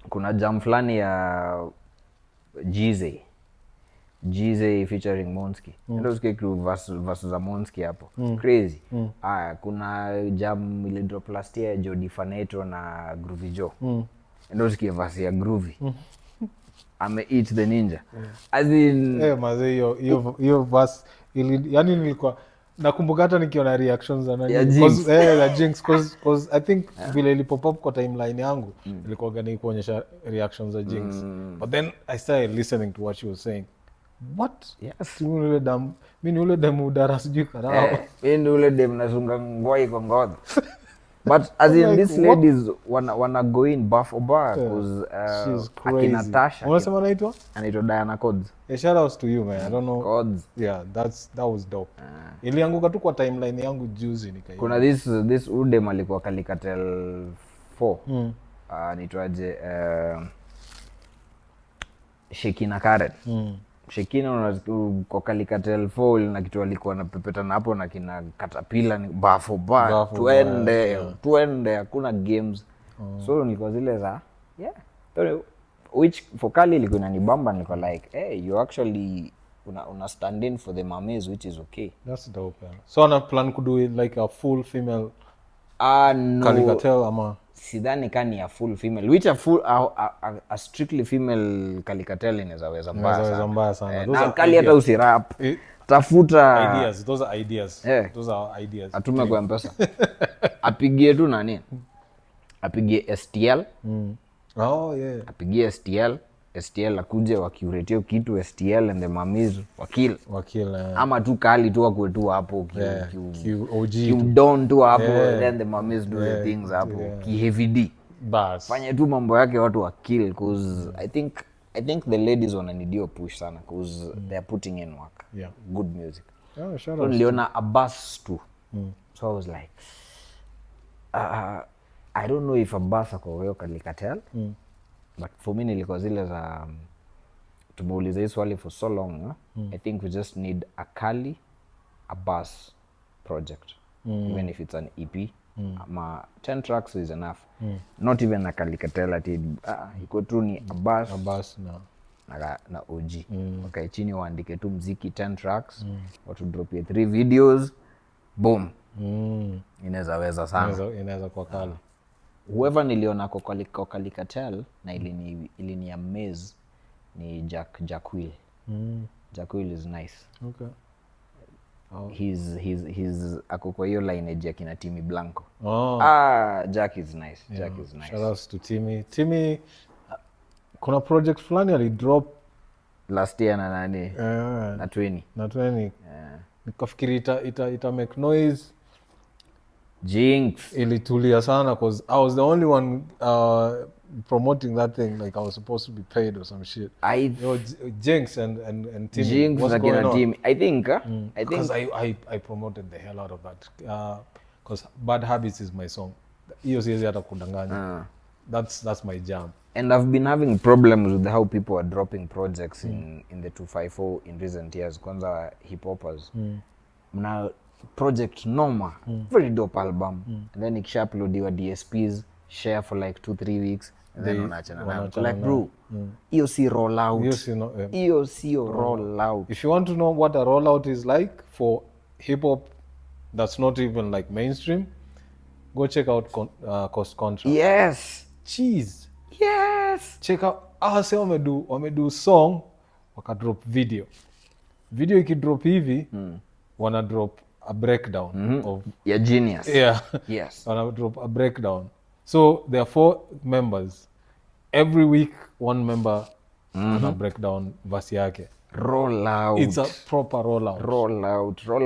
Kuna jam flani ya Jize featuring Monski. Ndio usikie versus za Monski hapo. Crazy. Kuna jam ile drop last year Jody Faneto na Groovy Joe. Ndio usikie verse ya Groovy. Eat the ninja. As in maze hiyo verse yani nilikuwa nakumbuka hata nikiona reactions za nani ya Jinx cause I think vile ili pop up kwa timeline yangu ilikuwa gani kuonyesha reactions za Jinx but then I started listening to what she was saying. What? Yes. Mimi ule dem udara sijui karao. Mimi ule dem nasunga ngoi kwa ngodha. But as in these ladies wanna go in bar for bar cause she's crazy. Natasha. Unasema anaitwa Diana Codes. Shout outs to you man. I don't know. Codes. Yeah, that was dope. Ilianguka tu kwa timeline yangu juzi nikaiona. Kuna this udem alikuwa Khaligraph 4. Anaitwaje Shekina Karen. Shekina kwa Khaligraph 4 na kitu alikuwa anapepetana hapo na kina Caterpillar ni bar for bar. Tuende hakuna games. So nilikuwa zile za which for Kali ilikuwa inanibamba nilikuwa like hey you actually una stand in for the mames which is okay. That's dope. So ana plan to do it like a full female no Khaligraph ama sidhani kani ya full female which a strictly female Khaligraph inaweza mbaya sana. Na Kali hata usirap tafuta ideas. Those are ideas. Atume kwa M-Pesa. Apigie tu nani? Apigie STL. Apigie STL akuje wakiuretio kitu STL and the mamis wakil ama tu Kali tu wakwe tu hapo don tu hapo then the mamis do the things hapo heavy D bas fanya tu mambo yake watu wakil cause I think the ladies wananidio push sana cause they are putting in work. Good music. So niliona a bus too. So I was like I don't know if a bus ako Khaligraph but for me nilikuwa zile za tumeuliza hii swali for so long. I think we just need a Kali a bus project even if it's an EP ama 10 tracks is enough. Not even a Khaligraph iko tu ni a bass na OG. Okay, chini waandike tu mziki 10 tracks, watu drop 3 videos, boom. Inaweza weza sana. Inaweza kwa kali. Whoever niliona kwa Khaligraph na ilini amaze ni Jack Will. Jack Will is nice. Okay. He's ako kwa hiyo lineage ya kina Timmy Blanco. Jack is nice. Yeah. Jack is nice. Shout outs to Timmy. Timmy kuna project fulani alidrop last year na nani? Na 20. Yeah. Nikafikiri ita make noise. Jinx. Ilitulia sana cause I was the only one promoting that thing, like I was supposed to be paid or some shit. Jinx and Timmy. Jinx what's going on? Timmy. I think Because I promoted the hell out of that. Because Bad Habits is my song. Hiyo siwezi hata kudanganya. That's my jam. And I've been having problems with how people are dropping projects in the 254 in recent years. Kwanza hip hoppers. Mna project noma, very dope album. And then ikisha uploadiwa DSPs, share for like 2-3 weeks, and then wanachana nayo. Like bro, hiyo si roll out. Hiyo si roll out. If you want to know what a rollout is like for hip hop that's not even like mainstream, go check out Cost Contra. Yes. Cheese. Yes. Check out say wamedu song wakadrop video ikidrop hivi wana drop a breakdown of genius. Yeah. Yes. Wana drop a breakdown. So there are 4 members. Every week one member ana breakdown verse yake. Roll out. It's a proper rollout. Roll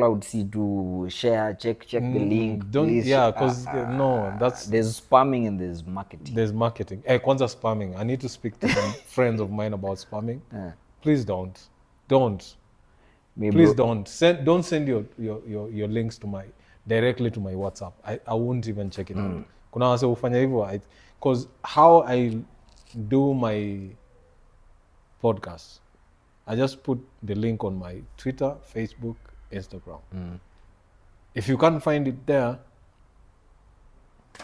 out. See to share, check the link. Because there's spamming and there's marketing. Kwanza spamming. I need to speak to some friends of mine about spamming. Please don't. Please don't send your links directly to my WhatsApp. I won't even check it out. Kuna wase ufanya hivyo because how I do my podcast, I just put the link on my Twitter, Facebook, Instagram. If you can't find it there,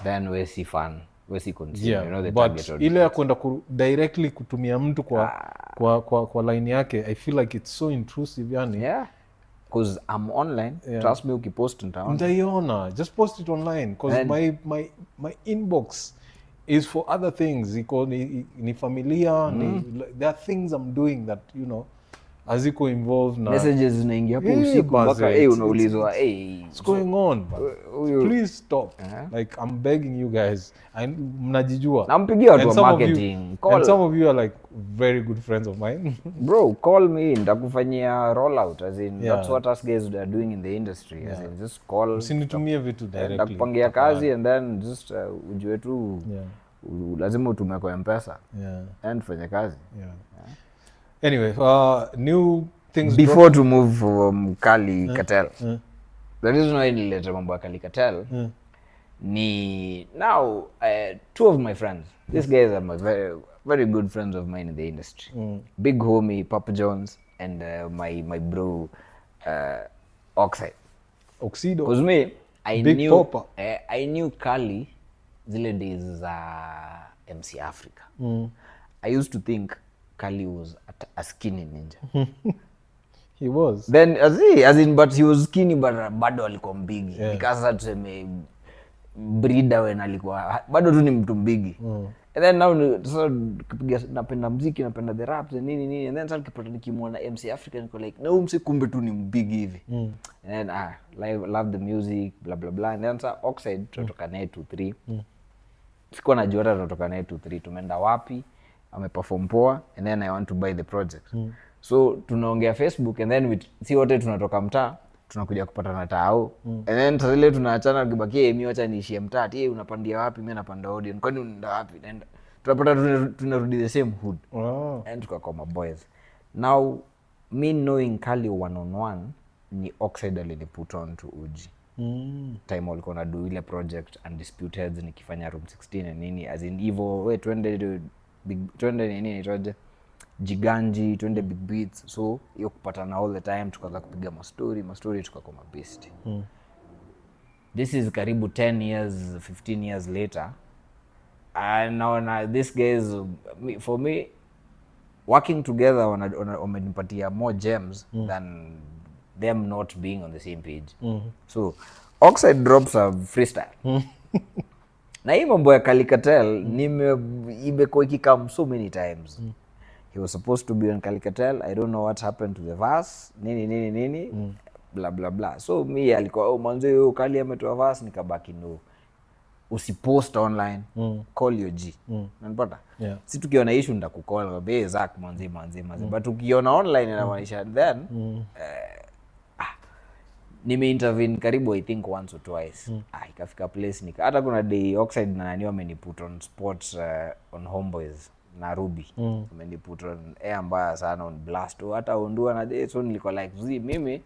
then we see fun. We see consumer. Yeah, you know the but target audience. Ile ya kwenda directly kutumia mtu kwa line yake, I feel like it's so intrusive yani. Yeah. Because I'm online. Yeah. Trust me, ukipost nitaiona. Just post it online because my inbox is for other things. Ni familia, there are things I'm doing that, you know, aziko involved na messages zinaingia hapo usiku mpaka unaulizwa what's going on? Please stop. Like I'm begging you guys. Mnajijua. Nampigia watu wa marketing. And some of you are like very good friends of mine. Bro, call me, nitakufanyia rollout, as in that's what us guys are doing in the industry. As in just call. Usinitumie vitu directly. Nitakupangia kazi and then just ujue tu lazima utume kwa M-Pesa. And fanye kazi. Anyway, new things before to move from Khaligraph. The reason why nilileta mambo ya Khaligraph ni now 2 of my friends. These guys are my very very good friends of mine in the industry. Big homie Papa Jones and my bro Oksyde. Because me I knew Khali zile days za MC Africa. I used to think Khali was a skinny ninja. He was. Then as in but he was skinny but bado alikuwa mbigi. Because sasa tuseme breeder when alikuwa bado tu ni mtu mbigi. And then now so kipiga napenda muziki, napenda the raps and nini and then sasa nikipata nikimwona MC Africa niko like no mse kumbe tu ni mbigi hivi. And then love the music blah blah blah and then sasa Oksyde tutoka naye 2-3. Sikuwa najua hata tutoka naye 2-3 tumeenda wapi. Ameperform poa and then I want to buy the project. So tunaongea Facebook and then si wote tunatoka mtaa tunakuja kupatana tao. And then sasa ile tunaachana tukibakia mimi acha niishie mtaa. Unapandia wapi? Mimi napanda audience. Kwani unaenda wapi? And tunapata tunarudi the same hood. And tukakoma boys. Now me knowing Khali 1-on-1 ni Oksyde aliniput on to Uji. Time walikuwa na do ile project Undisputed Heads nikifanya Room 16 and nini as in hivyo we twende nini itoje Jiganji, twende big beats. So hiyo kupatana all the time tukaanza kupiga mastori tukakoma best. this is karibu 10 years 15 years later, and now this guys, for me working together wamenipatia more gems than them not being on the same page. So Oksyde drops a freestyle na hii mambo ya Khaligraph imekuwa ikikam so many times. He was supposed to be on Khaligraph. I don't know what happened to the verse. Nini. Blah blah blah. So me alikuwa mwanzo Kali ametoa verse, nikabaki no. Usipost online. Call your G. Unanipata? Yeah. Si tukiona issue ndakukall be Zack manzi. But ukiona online inamaanisha then nime-intervene karibu I think once or twice. Ikafika place hata kuna day Oksyde na nani wameniput on spot on Homeboys na Ruby. Wameniput on air mbaya sana on blast. Hata Ondu na so nilikuwa like mimi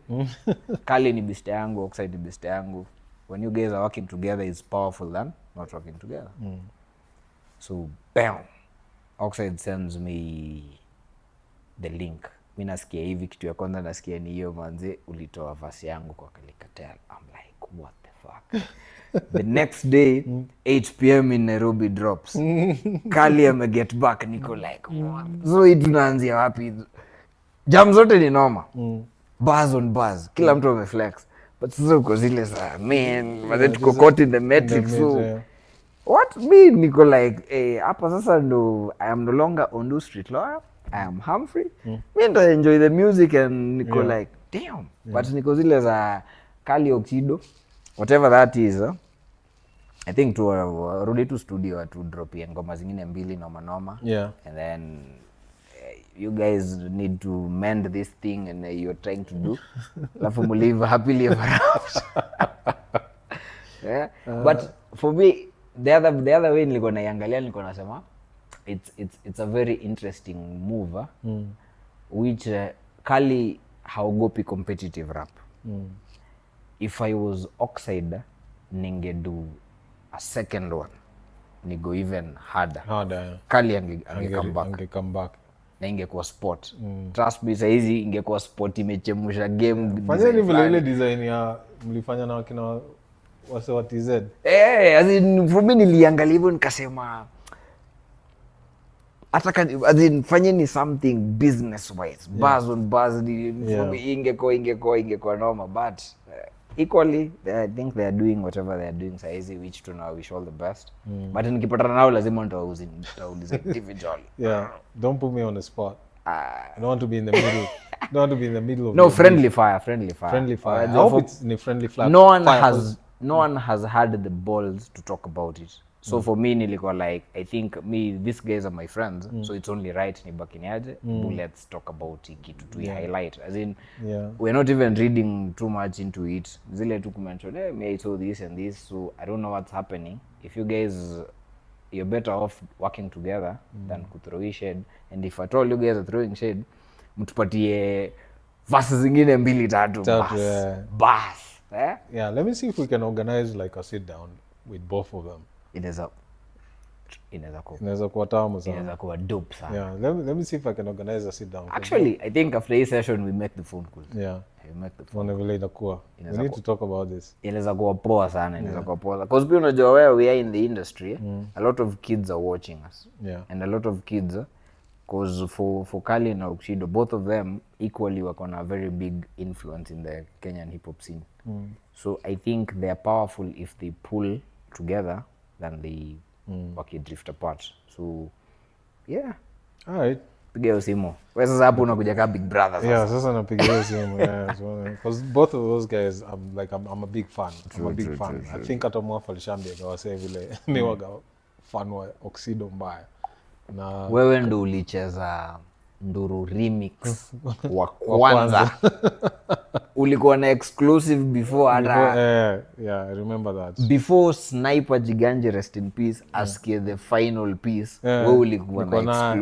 Kali ni best yangu, Oksyde ni best yangu. When you guys are working together is powerful than not working together. So bam, Oksyde sends me the link. Mimi nasikia hivi, kitu ya kwanza nasikia ni hiyo manze ulitoa verse yangu kwa Khaligraph. I'm like what the fuck. The next day 8 p.m. in Nairobi drops. Kali ame get back, niko like what? So hii tunaanzia wapi? Jam zote ni noma. Buzz on buzz. Kila mtu ameflex. But sasa uko zile za man, but tuko caught in the matrix. So what me niko like hapa sasa ndo I am no longer Ondu street lawyer. I am Humphrey. Me ndo enjoy the music and niko like damn. But niko zile za Kali Oksyde, whatever that is. I think to rudi to studio to drop in ngoma zingine mbili noma. And then you guys need to mend this thing and you're trying to do. Alafu mu live happily ever after. Yeah. But for me the other way nilikuwa naiangalia, nilikuwa nasema it's a very interesting move which Kali haogopi competitive rap. If I was Oksyde ningedo a second one, nigo even harder. Kali come back na ingekuwa sport. Trust me, saizi ingekuwa sport imechemusha game. Fanyeni vile ile design ya mlifanya na wakina wase wa TZ. As in for me niliangalia hivyo nikasema as in fanyeni something business wise. Buzz on buzz for me ingekuwa noma, but equally I think they are doing whatever they are doing saizi, which to now wish all the best. But nikipatana nao lazima nitauliza individually. Don't put me on the spot. I don't want to be in the middle. Don't want to be in the middle of no friendly fire. I hope it's in friendly fire. No one has had the balls to talk about it. So for me nilikuwa like I think these guys are my friends, so it's only right nibaki niaje let's talk about it to highlight, as in we're not even reading too much into it. Zile tu kumention me I saw this and this, so I don't know what's happening. If you guys you're better off working together than kuthrow shade, and if at all you guys are throwing shade, mtupatie verses zingine mbili tatu bas. Let me see if we can organize like a sit down with both of them. Inaweza kuwa tamu sana. Inaweza kuwa dope sana. Let me see if I can organize a sit down. Actually, I think after this session we make the phone calls. We make the phone. Vile inakuwa. We need to talk about this. Inaweza kuwa poa sana, because pia unajua where we are in the industry, a lot of kids are watching us. And a lot of kids, because for Kali na Oksyde, both of them equally wako na very big influence in the Kenyan hip hop scene. So I think they are powerful if they pull together than they drift apart. So all right, piga hiyo simu wewe sasa. Hapo unakuja kama big brother sasa. Sasa napiga hiyo simu. Because both of those guys I'm a big fan. True. I think hata mwafa alishambia kwa wase vile ni waga fan wa Oksyde mbaya. Na wewe ndo ulicheza Nduru remix wa kwanza. Ulikuwa na exclusive before hata I remember that. Before Sniper Jiganje rest in peace asikie the final piece, wewe ulikuwa na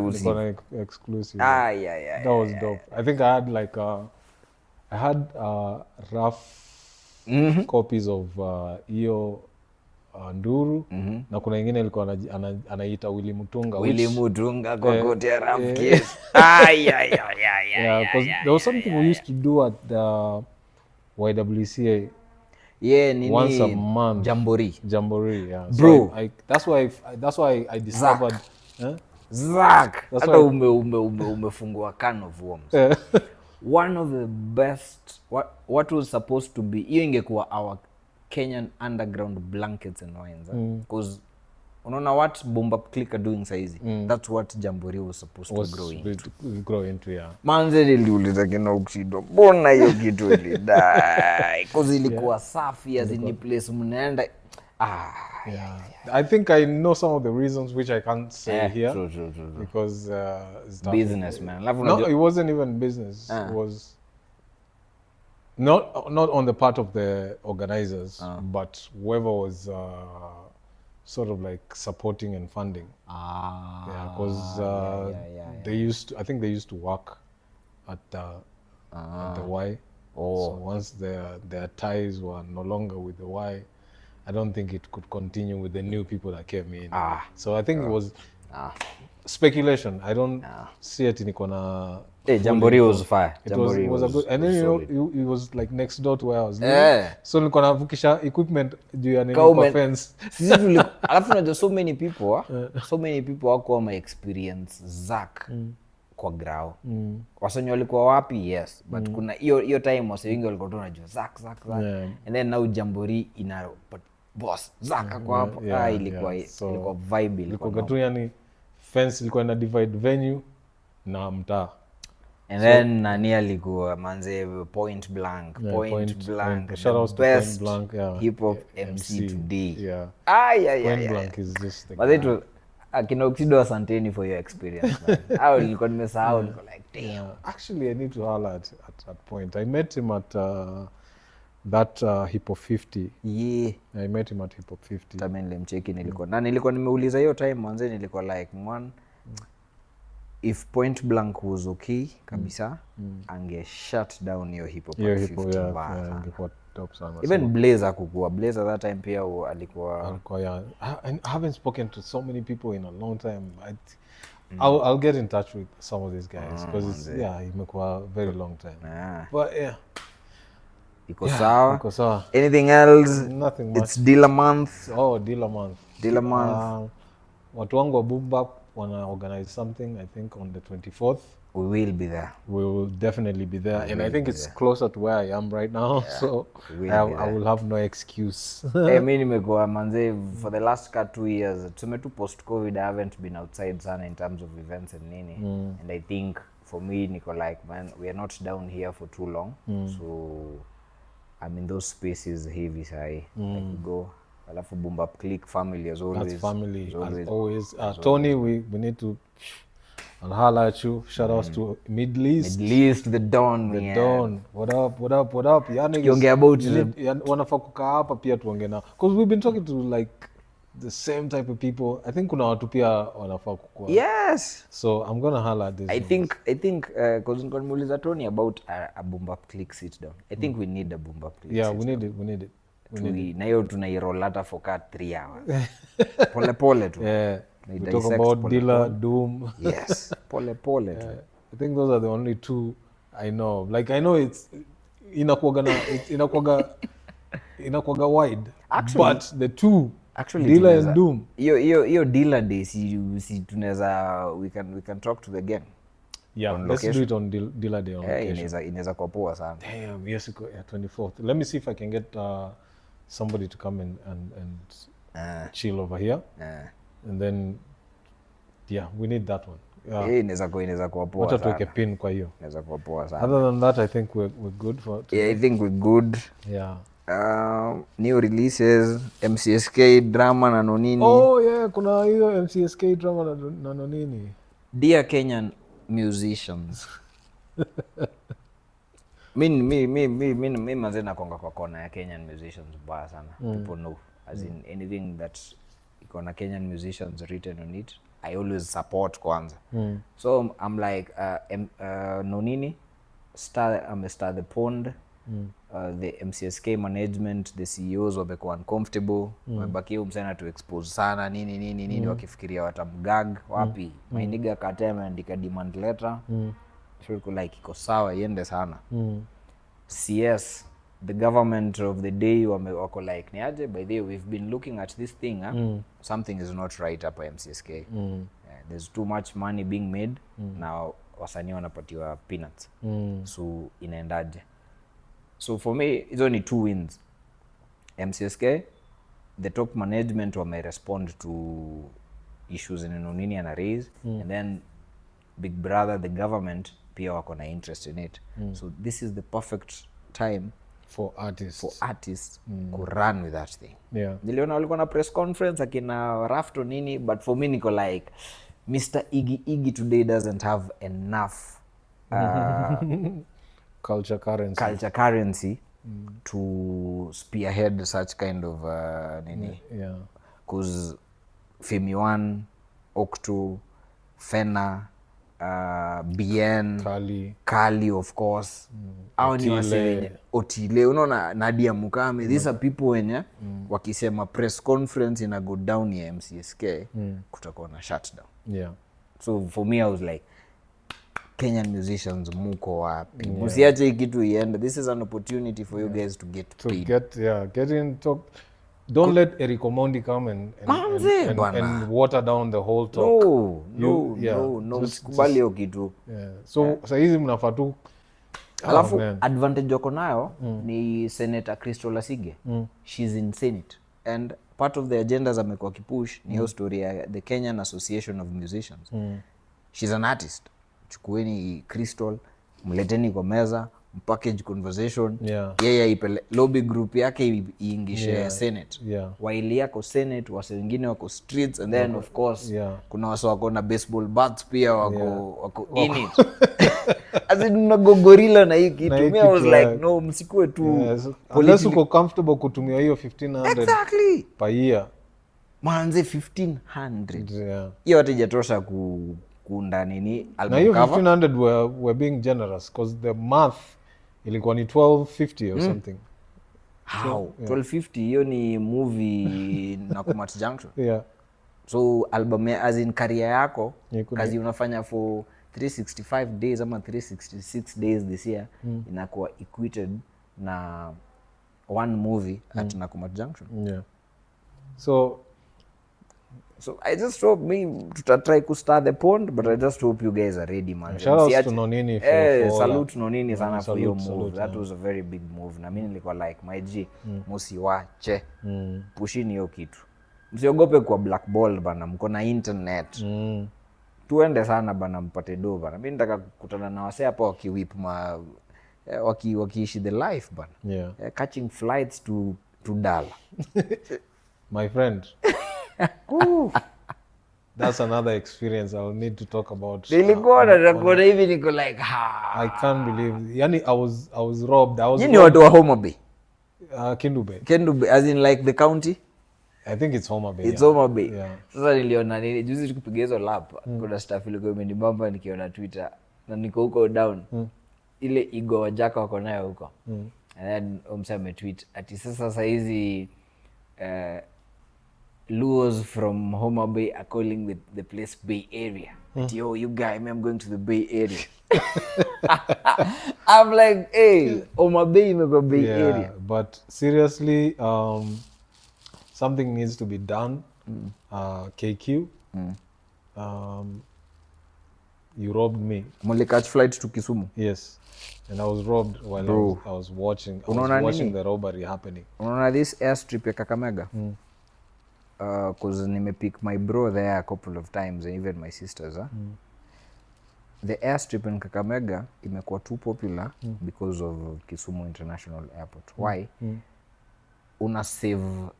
exclusive. That was dope. I think I had rough copies of hiyo Nduru na kuna nyingine ilikuwa anaita Willy Mutunga kwa kote ya rap case. There was something we used to do at the YWCA. Yeah, nini? Once a month. Jamboree, yeah. Bro. So that's why I discovered. Zach. That's Hata why umefungua can of worms. One of the best, what was supposed to be, hiyo ingekuwa our Kenyan underground blankets and wines. Because unaona what Boom Bap Click are doing saizi, that's what Jamboree was supposed to grow into. Yeah. Manze niliuliza kina Oksyde, mbona hiyo kitu ilidai? Because ilikuwa safi as in place mnaenda. Yeah. I think I know some of the reasons which I can't say here. True. Because it's business, man. No, it wasn't even business. It was not on the part of the organizers, but whoever was sort of like supporting and funding. Yeah, because I think they used to work at the Y. So once their ties were no longer with the Y, I don't think it could continue with the new people that came in. So I think it was speculation. I don't see it in Ikona. Jamboree was fire. It was a good, and then it was like next door to where I was living. So nilikuwa navukisha equipment juu ya nini kwa fence. Alafu unajua so many people wako my experience Zach kwa grao. Wasenyo walikuwa wapi? Yes, but kuna hiyo time wase wengi walikuwa tunajua Zach. And then now Jamboree but boss Zach kwa hapo. Ilikuwa vibe, ilikuwa tu yani fence ilikuwa ina divide venue na mtaa. And then nani alikuwa manze point blank. Shout out to Point Blank, hip hop MC today. Yeah. Point Blank is just the but it was akina Oksyde, asanteni for your experience, man. Nilikuwa nimesahau, niko like damn. Actually, I need to highlight at Point. I met him at that Hip Hop 50. Yeah. I met him at Hip Hop 50. Tama nilimcheki nilikuwa nimeuliza hiyo time manze, nilikuwa like one, if Point Blank was okay kabisa, ange shut down your Hip Hop 50. Ingekuwa top sana. Even Blazer kukua. Blazer that time pia alikuwa I haven't spoken to so many people in a long time. I'll get in touch with some of these guys because imekuwa very long time. But iko sawa. Iko sawa. Anything else? Nothing much. It's dealer month. Dealer month. Watu wangu wa Boom Bap wanna organize something, I think on the 24th. We will be there. We will definitely be there. And I think it's closer to where I am right now. So I will have no excuse. Mimi nimekuwa manze for the last 2 years. Tumetu post COVID, I haven't been outside sana in terms of events and nini. And I think for me niko like, man, we are not down here for too long. So I'm in those spaces heavy sai. Like go. Alafu Boom Bap Click family as always. That's family as always. Tony, we need to holler at you. Shout outs to Middle East, the Don. The Don. What up? Tukiongea about wanafaa kukaa hapa pia tuongee nao. Because we've been talking to like the same type of people. I think kuna watu pia wanafaa kukua. Yes. So I'm going to holler at this. I think because nilikuwa nimuuliza Tony about a Boom Bap Click sit down. I think we need a Boom Bap Click. Yeah, we need it. Na hiyo tunairoll hata for 3 hours. Pole tu. Yeah. We talk about Dilla, Doom. Yes. Pole tu. I think those are the only two I know. Like I know it's inakuaga wide. Actually, but the two Dilla and Doom. Hiyo Dilla day si tunaweza we can talk to the gang. Yeah, let's do it on Dilla day on location. Inaweza kuwa poa sana. Damn, yes, 24th. Let me see if I can get somebody to come and chill over here. And then we need that one. Inaweza kuwa poa sana. Hata tuweke pin kwa hiyo. Inaweza kuwa poa sana. Other than that, I think we're good for today. Yeah, I think we're good. Yeah. New releases, MCSK drama na Nonini. Oh yeah, kuna hiyo MCSK drama na Nonini. Dear Kenyan musicians. Mimi manze nakonga kwa kona ya Kenyan musicians baya sana. People know as in anything that ikona Kenyan musicians written on it, I always support kwanza. So I'm like Nonini, Star the Pond, the MCSK management, the CEOs wamekuwa uncomfortable, wamebaki msana to expose sana nini wakifikiria watamgag wapi. My nigga Kate ameandika demand letter. Sure like iko sawa iende sana. CS the government of the day wako like ni aje, by the way we've been looking at this thing something is not right hapa MCSK. There's too much money being made na wasanii wanapatiwa peanuts. So inaendaje? So for me hizo ni 2 wins. MCSK, the top management wame respond to issues in Nonini and raise, and then Big Brother, the government pia wako na interest in it. So this is the perfect time for artists ku run with that thing. Niliona walikuwa na press conference akina Rafto nini, but for me niko like Mr. Iggy today doesn't have enough culture currency to spearhead such kind of nini. Cause Femi One, Oktu, Fena, BN, Kali of course, Otile, unaona Nadia Mukame, these are people wenye wakisema press conference ina go down ya MCSK kutakuwa na shutdown. So for me I was like, Kenyan musicians muko wapi? Msiache hii kitu iende. This is an opportunity for you guys to get paid. Get in talk. Don't let Eric Omondi come and water down the whole talk. No, msikubali hiyo kitu. So saizi mnafaa tu. Alafu advantage wako nayo ni Senator Crystal Asige. She's in Senate and part of the agendas amekuwa kipush ni hiyo story ya the Kenyan Association of Musicians. She's an artist. Chukueni Crystal, mleteni kwa meza, package conversation. Yeye ipele lobby group yake iingishe Senate. While yako Senate, wase wengine wako streets, and then of course kuna wase wako na baseball bats pia wako in it. As in gorilla na hii kitu. Me I was like no, msikue tu unless uko comfortable kutumia hiyo 1500 exactly per year. Manze 1500. Hiyo hata hajatosha kuunda nini album na hiyo cover. 1500 were being generous because the math ilikuwa ni 1250 or something. How? 1250 hiyo ni movie na Kumat Junction. So album as in career yako kazi unafanya for 365 days ama 366 days this year inakuwa equated na one movie at Nakumatt Junction. So I just hope tutatry to start the pond, but I just hope you guys are ready, man. Shout out to Nonini for salute Nonini sana for your move. That was a very big move. Na mimi nilikuwa like my G, musiwache. Pushini hiyo kitu. Msiogope kwa black ball bana, mko na internet. Tuende sana bana, mpate do bana. Mimi nataka kukutana na wase hapa wakiwip wakiishi the life bana. Catching flights to Dala. My friend. That's another experience I'll need to talk about. Nilikuwa na hivi niko like I can't believe. Yani I was robbed. Yini watu wa Homa Bay? Kendu Bay. As in like the county? I think it's Homa Bay. It's Homa Bay. Sasa niliona nini juzi tukipiga hizo lap. Kuna staff ilikuwa imenibamba nikiona Twitter na niko huko down. Ile Igo wajaka wako nayo huko. And then umsa ametweet ati sasa hizi Luos from Homa Bay are calling the place Bay Area. But yo, you guy, I'm going to the Bay Area. I'm like, hey, Homa Bay imekuwa Bay Area. But seriously, something needs to be done. KQ, you robbed me. Muli catch flight to Kisumu? Yes. And I was robbed while I was watching the robbery happening. Unaona this airstrip ya Kakamega? Cause nimepick my bro there a couple of times and even my sisters. The airstrip in Kakamega imekuwa too popular because of Kisumu International Airport. Why? Una save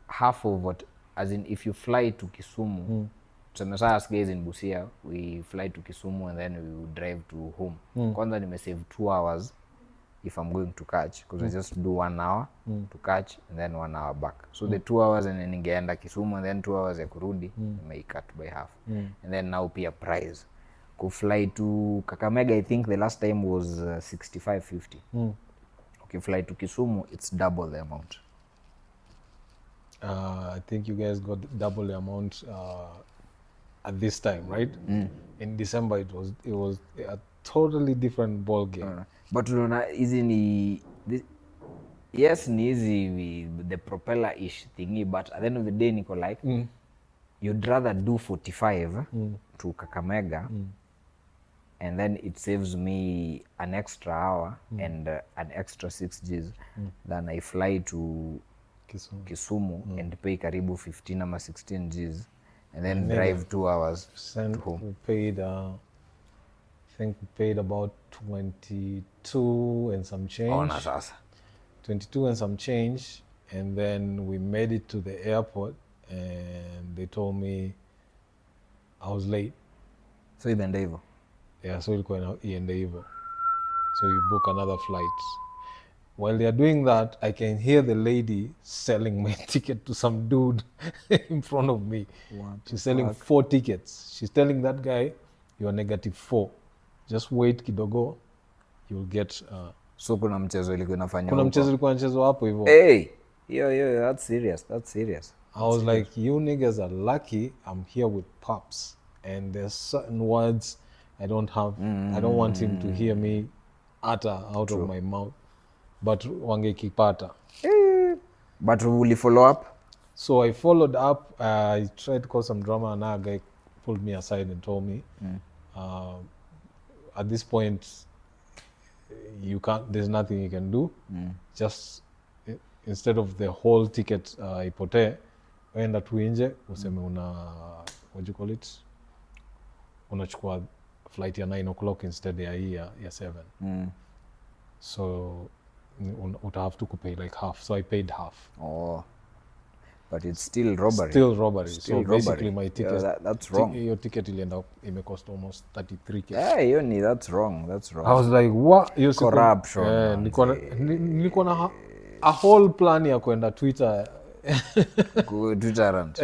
half of what, as in if you fly to Kisumu, so us guys in Busia, we fly to Kisumu and then we would drive to home. Kwanza nime save 2 hours if I'm going to catch, because I just do 1 hour to catch and then 1 hour back. So the 2 hours and then ningeenda Kisumu and then 2 hours ya kurudi, may cut by half. And then now pia price. Ku fly to Kakamega, I think the last time was 65.50. Okay, fly to Kisumu, it's double the amount. I think you guys got double the amount at this time, right? In December it was a totally different ball game. But unaona hizi ni yes ni easy the propeller ish thingy, but at the end of the day niko like you'd rather do 45 to Kakamega and then it saves me an extra hour and an extra 6 Gs than I fly to Kisumu and pay karibu 15 ama 16 Gs and then drive 2 hours to home. We paid I think we paid about 22 and some change. Ona sasa. 22 and some change, and then we made it to the airport and they told me I was late. So imeenda hivyo. Yeah, so ilikuwa iende hivyo. So you book another flight. While they are doing that, I can hear the lady selling my ticket to some dude in front of me. She's selling 4 tickets. She's telling that guy, you are -4. Just wait kidogo, you'll get So kuna mchezo ilikuwa inafanya. Kuna mchezo ilikuwa inachezwa hapo hivyo. Hey, yo, that's serious. I was like, you niggas are lucky I'm here with Pops. And there's certain words I don't have. I don't want him to hear me utter out of my mouth. But wangekipata. But will you follow up? So I followed up. I tried to cause some drama, and a guy pulled me aside and told me, at this point, you can't. There's nothing you can do. Just instead of the whole ticket ipotee, wenda tu nje useme what do you call it? Unachukua flight ya 9 o'clock instead ya hii ya 7. So uta have to pay like half. So I paid half. Oh. But it's still robbery. Still robbery. So basically my ticket, that's wrong. Your ticket ilienda imecost almost 33K. Yeah, that's wrong. I was like, what? Corruption. Nilikuwa na a whole plan ya kwenda Twitter. Twitter rant.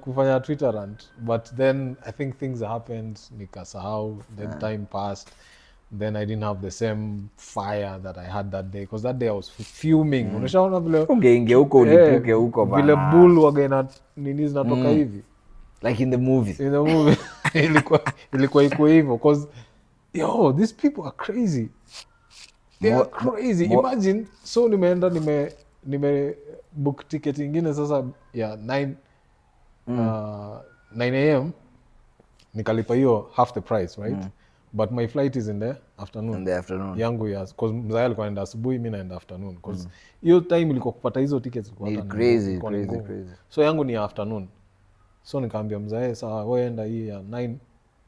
Kufanya Twitter rant. But then I think things happened, nikasahau, then time passed. Then I didn't have the same fire that I had that day, because that day I was fuming. Unashaona vile ungeingia huko ulipuke huko bana. Vile bull wagaina nini zinatoka hivi. Like in the movie. Ilikuwa iko hivyo, because yo, these people are crazy. They are crazy. Imagine, so nimeenda nime book ticket ingine sasa ya 9 a.m. nikalipa hiyo half the price, right? But my flight is in the afternoon. In the afternoon. Yangu ya, because mzaya alikuwa anaenda asubuhi, mimi naenda afternoon. Because hiyo time ilikuwa kupata hizo tickets ilikuwa crazy. So yangu ni ya afternoon. So nikaambia mzaya, sawa wewe enda hii ya 9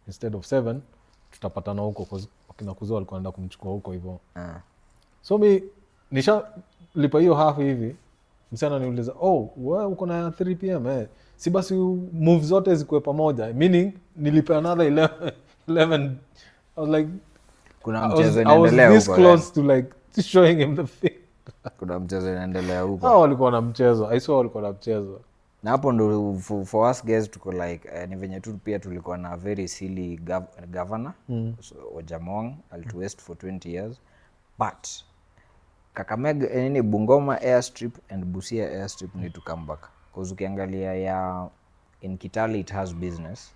instead of 7, tutapatana huko, because wakina Kuzo walikuwa wanaenda kumchukua huko hivyo. So mi nisha lipa hiyo half hivi. Msana niuliza, "Oh, wewe uko na 3 p.m. Si basi move zote zikuwe pamoja." Meaning nilipa another 11. I was like, kuna mchezo inaendelea huko. I was this close to like showing him the thing. Kuna mchezo inaendelea huko. Walikuwa na mchezo. I saw walikuwa na mchezo. Na hapo ndo for us guys tuko like ni venye tu pia tulikuwa na very silly governor. So Ojamong alituwaste for 20 years. But Kakamega Bungoma airstrip and Busia airstrip need to come back. Because ukiangalia ya in Kitale it has business.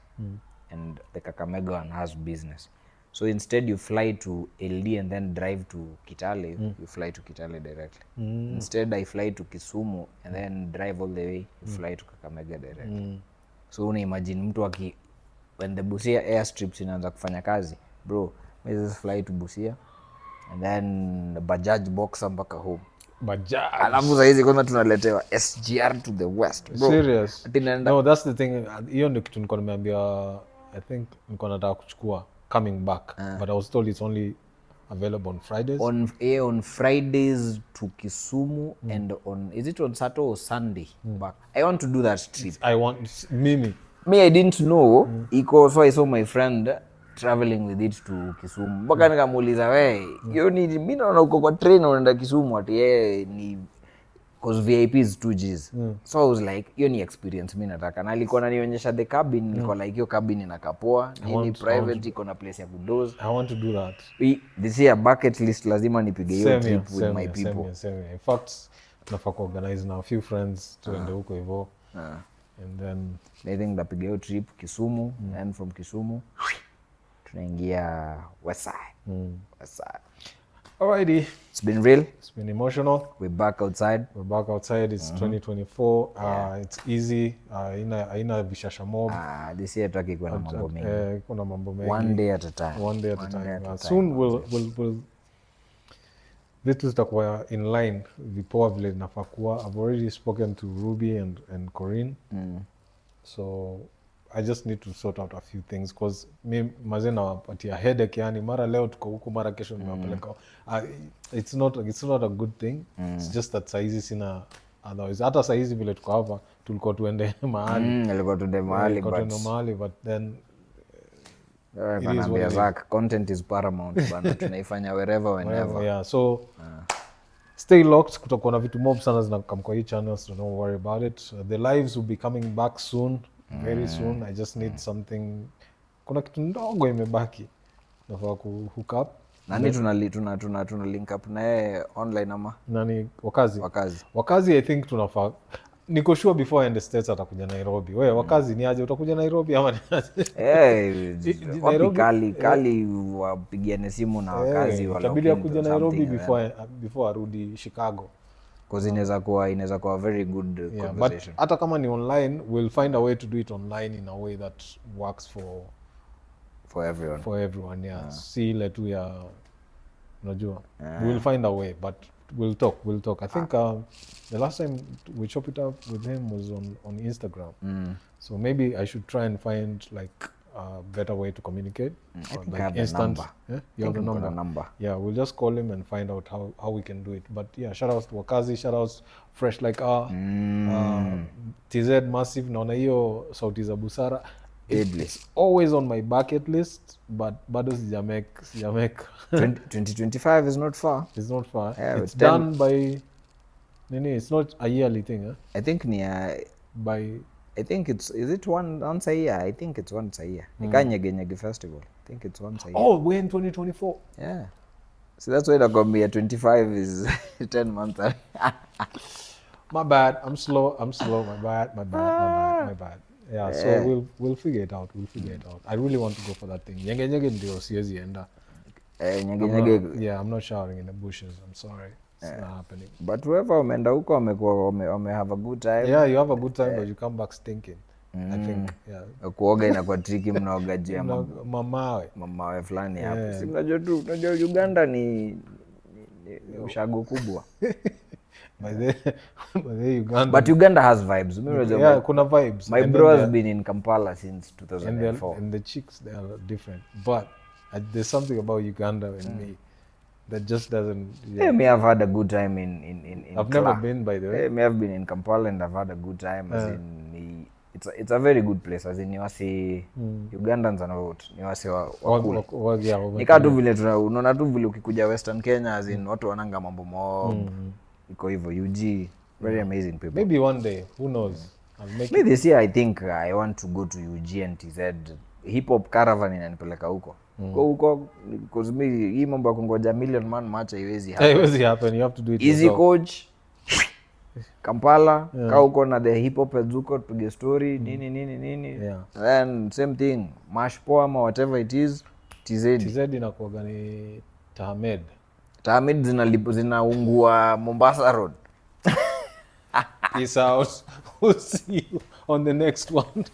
And the Kakamega one has business. So instead you fly to LD and then drive to Kitale, you fly to Kitale directly. Instead I fly to Kisumu and then drive all the way, you fly to Kakamega directly. So una imagine mtu when the Busia airstrips inaanza kufanya kazi, bro, we just fly to Busia and then the Bajaj Boxer mpaka home. Bajaj. Alafu saa hizi kwanza tunaletewa SGR to the west, bro. Serious? No, that's the thing. Hiyo ndio kitu nilikuwa nimeambia, I think nilikuwa nataka kuchukua coming back, but I was told it's only available on Fridays. On Fridays to Kisumu and on, is it on Saturday or Sunday back? I want to do that trip. Me, I didn't know. So I saw my friend traveling with it to Kisumu. Mpaka nikamuuliza, hiyo ni mimi naona uko kwa train unaenda Kisumu ati ni because VIP is 2 Gs. So I was like, hiyo ni experience mimi nataka. Na alikuwa ananionyesha the cabin, nilikuwa like hiyo cabin inakapoa, ni private, iko na place ya kudoze. I want to do that. This year bucket list lazima nipige hiyo trip with my people. Same. In fact, tunafaa organize na a few friends tuende huko hivyo. And then I think napiga hiyo trip Kisumu, and from Kisumu tunaingia West Side. Alrighty. It's been real. It's been emotional. We're back outside. It's 2024. It's easy. Haina vishasha mob. This year tutaki kuwa na mambo mengi. Kuna mambo mengi. One day at a time. Soon we'll vitu zitakuwa in line vipoa vile vinafaa kuwa. I've already spoken to Ruby and Corinne. So I just need to sort out a few things because me mazee nawapatia headache yani mara leo tuko huku mara kesho nimewapeleka. It's not a good thing. It's just that saizi sina otherwise. Hata saizi vile tuko hapa tulikuwa tuende mahali. Ilikuwa tuende mahali but then content is paramount bana. Tunaifanya wherever whenever. Yeah, so stay locked. Kutakuwa na vitu mob sana zinakam kwa hii channel, so don't worry about it. The lives will be coming back soon. Very soon. I just need something. Kuna kitu ndogo imebaki nafaa ku hook up. Nani tuna link up na yeye online ama nani wakazi I think tunafaa. Niko sure before I end the States atakuja Nairobi. Wewe wakazi ni aje, utakuja Nairobi ama ni aje? Nairobi kali wapigiane simu na wakazi wala. Itabidi akuja Nairobi before arudi Chicago. Because inaweza kuwa very good conversation. But hata kama ni online, we'll find a way to do it online in a way that works for everyone. Yeah. Si ile tu ya unajua. We'll find a way, but we'll talk. I think the last time we chopped it up with him was on Instagram. So maybe I should try and find like a better way to communicate. Like instant. Yeah? You have the number. Yeah, we'll just call him and find out how we can do it. But yeah, shout outs to Wakazi, shout outs Fresh Like TZ Massive. Naona hiyo sauti za busara. It's always on my bucket list, but bado sijamake. 2025 is not far. It's not far. Yeah, it's done by Nini. It's not a yearly thing, huh? I think I think is it once a year? I think it's once a year. Nika Nyege Festival. I think it's once a year. Oh, we're in 2024. Yeah. So that's why the Gambia 25 is 10 months. My bad. I'm slow. My bad. Yeah, so we'll figure it out. I really want to go for that thing. Nyege ndio siwezi enda. I'm not showering in the bushes. I'm sorry. It's not happening. But whoever umeenda huko wame have a good time. Yeah, you have a good time, but you come back stinking. I think, yeah. Kuoga inakuwa tricky, mnaoga juu ya mamawe fulani hapo. Si unajua Uganda ni ushago kubwa. By the Uganda. But Uganda has vibes. Yeah, kuna vibes. My bro has been in Kampala since 2004. And the chicks, they are different. But there's something about Uganda and me that just doesn't. Yeah, me have had a good time in I've never been, by the way. Me have been in Kampala and I've had a good time. As in, it's a very good place. As in, niwasi Ugandans and what niwasi wa cool. Nika tu vile unaona tu vile ukikuja Western Kenya, as in watu wananga mambo mob. Iko hivyo UG, very amazing people. Maybe one day, who knows? Maybe this year I think I want to go to UG and TZ. Hip hop caravan inanipeleka huko. Huko because me hii mambo ya kungoja million man match haiwezi happen. Haiwezi happen. You have to do it easy yourself. Coach Kampala, kaa huko na the hip hop ezuko tupige story nini. Yeah. Then same thing, Mash Poa ama whatever it is, TZ inakuwa ni Tahamed zinaungua Mombasa Road. Peace out. We'll see you on the next one.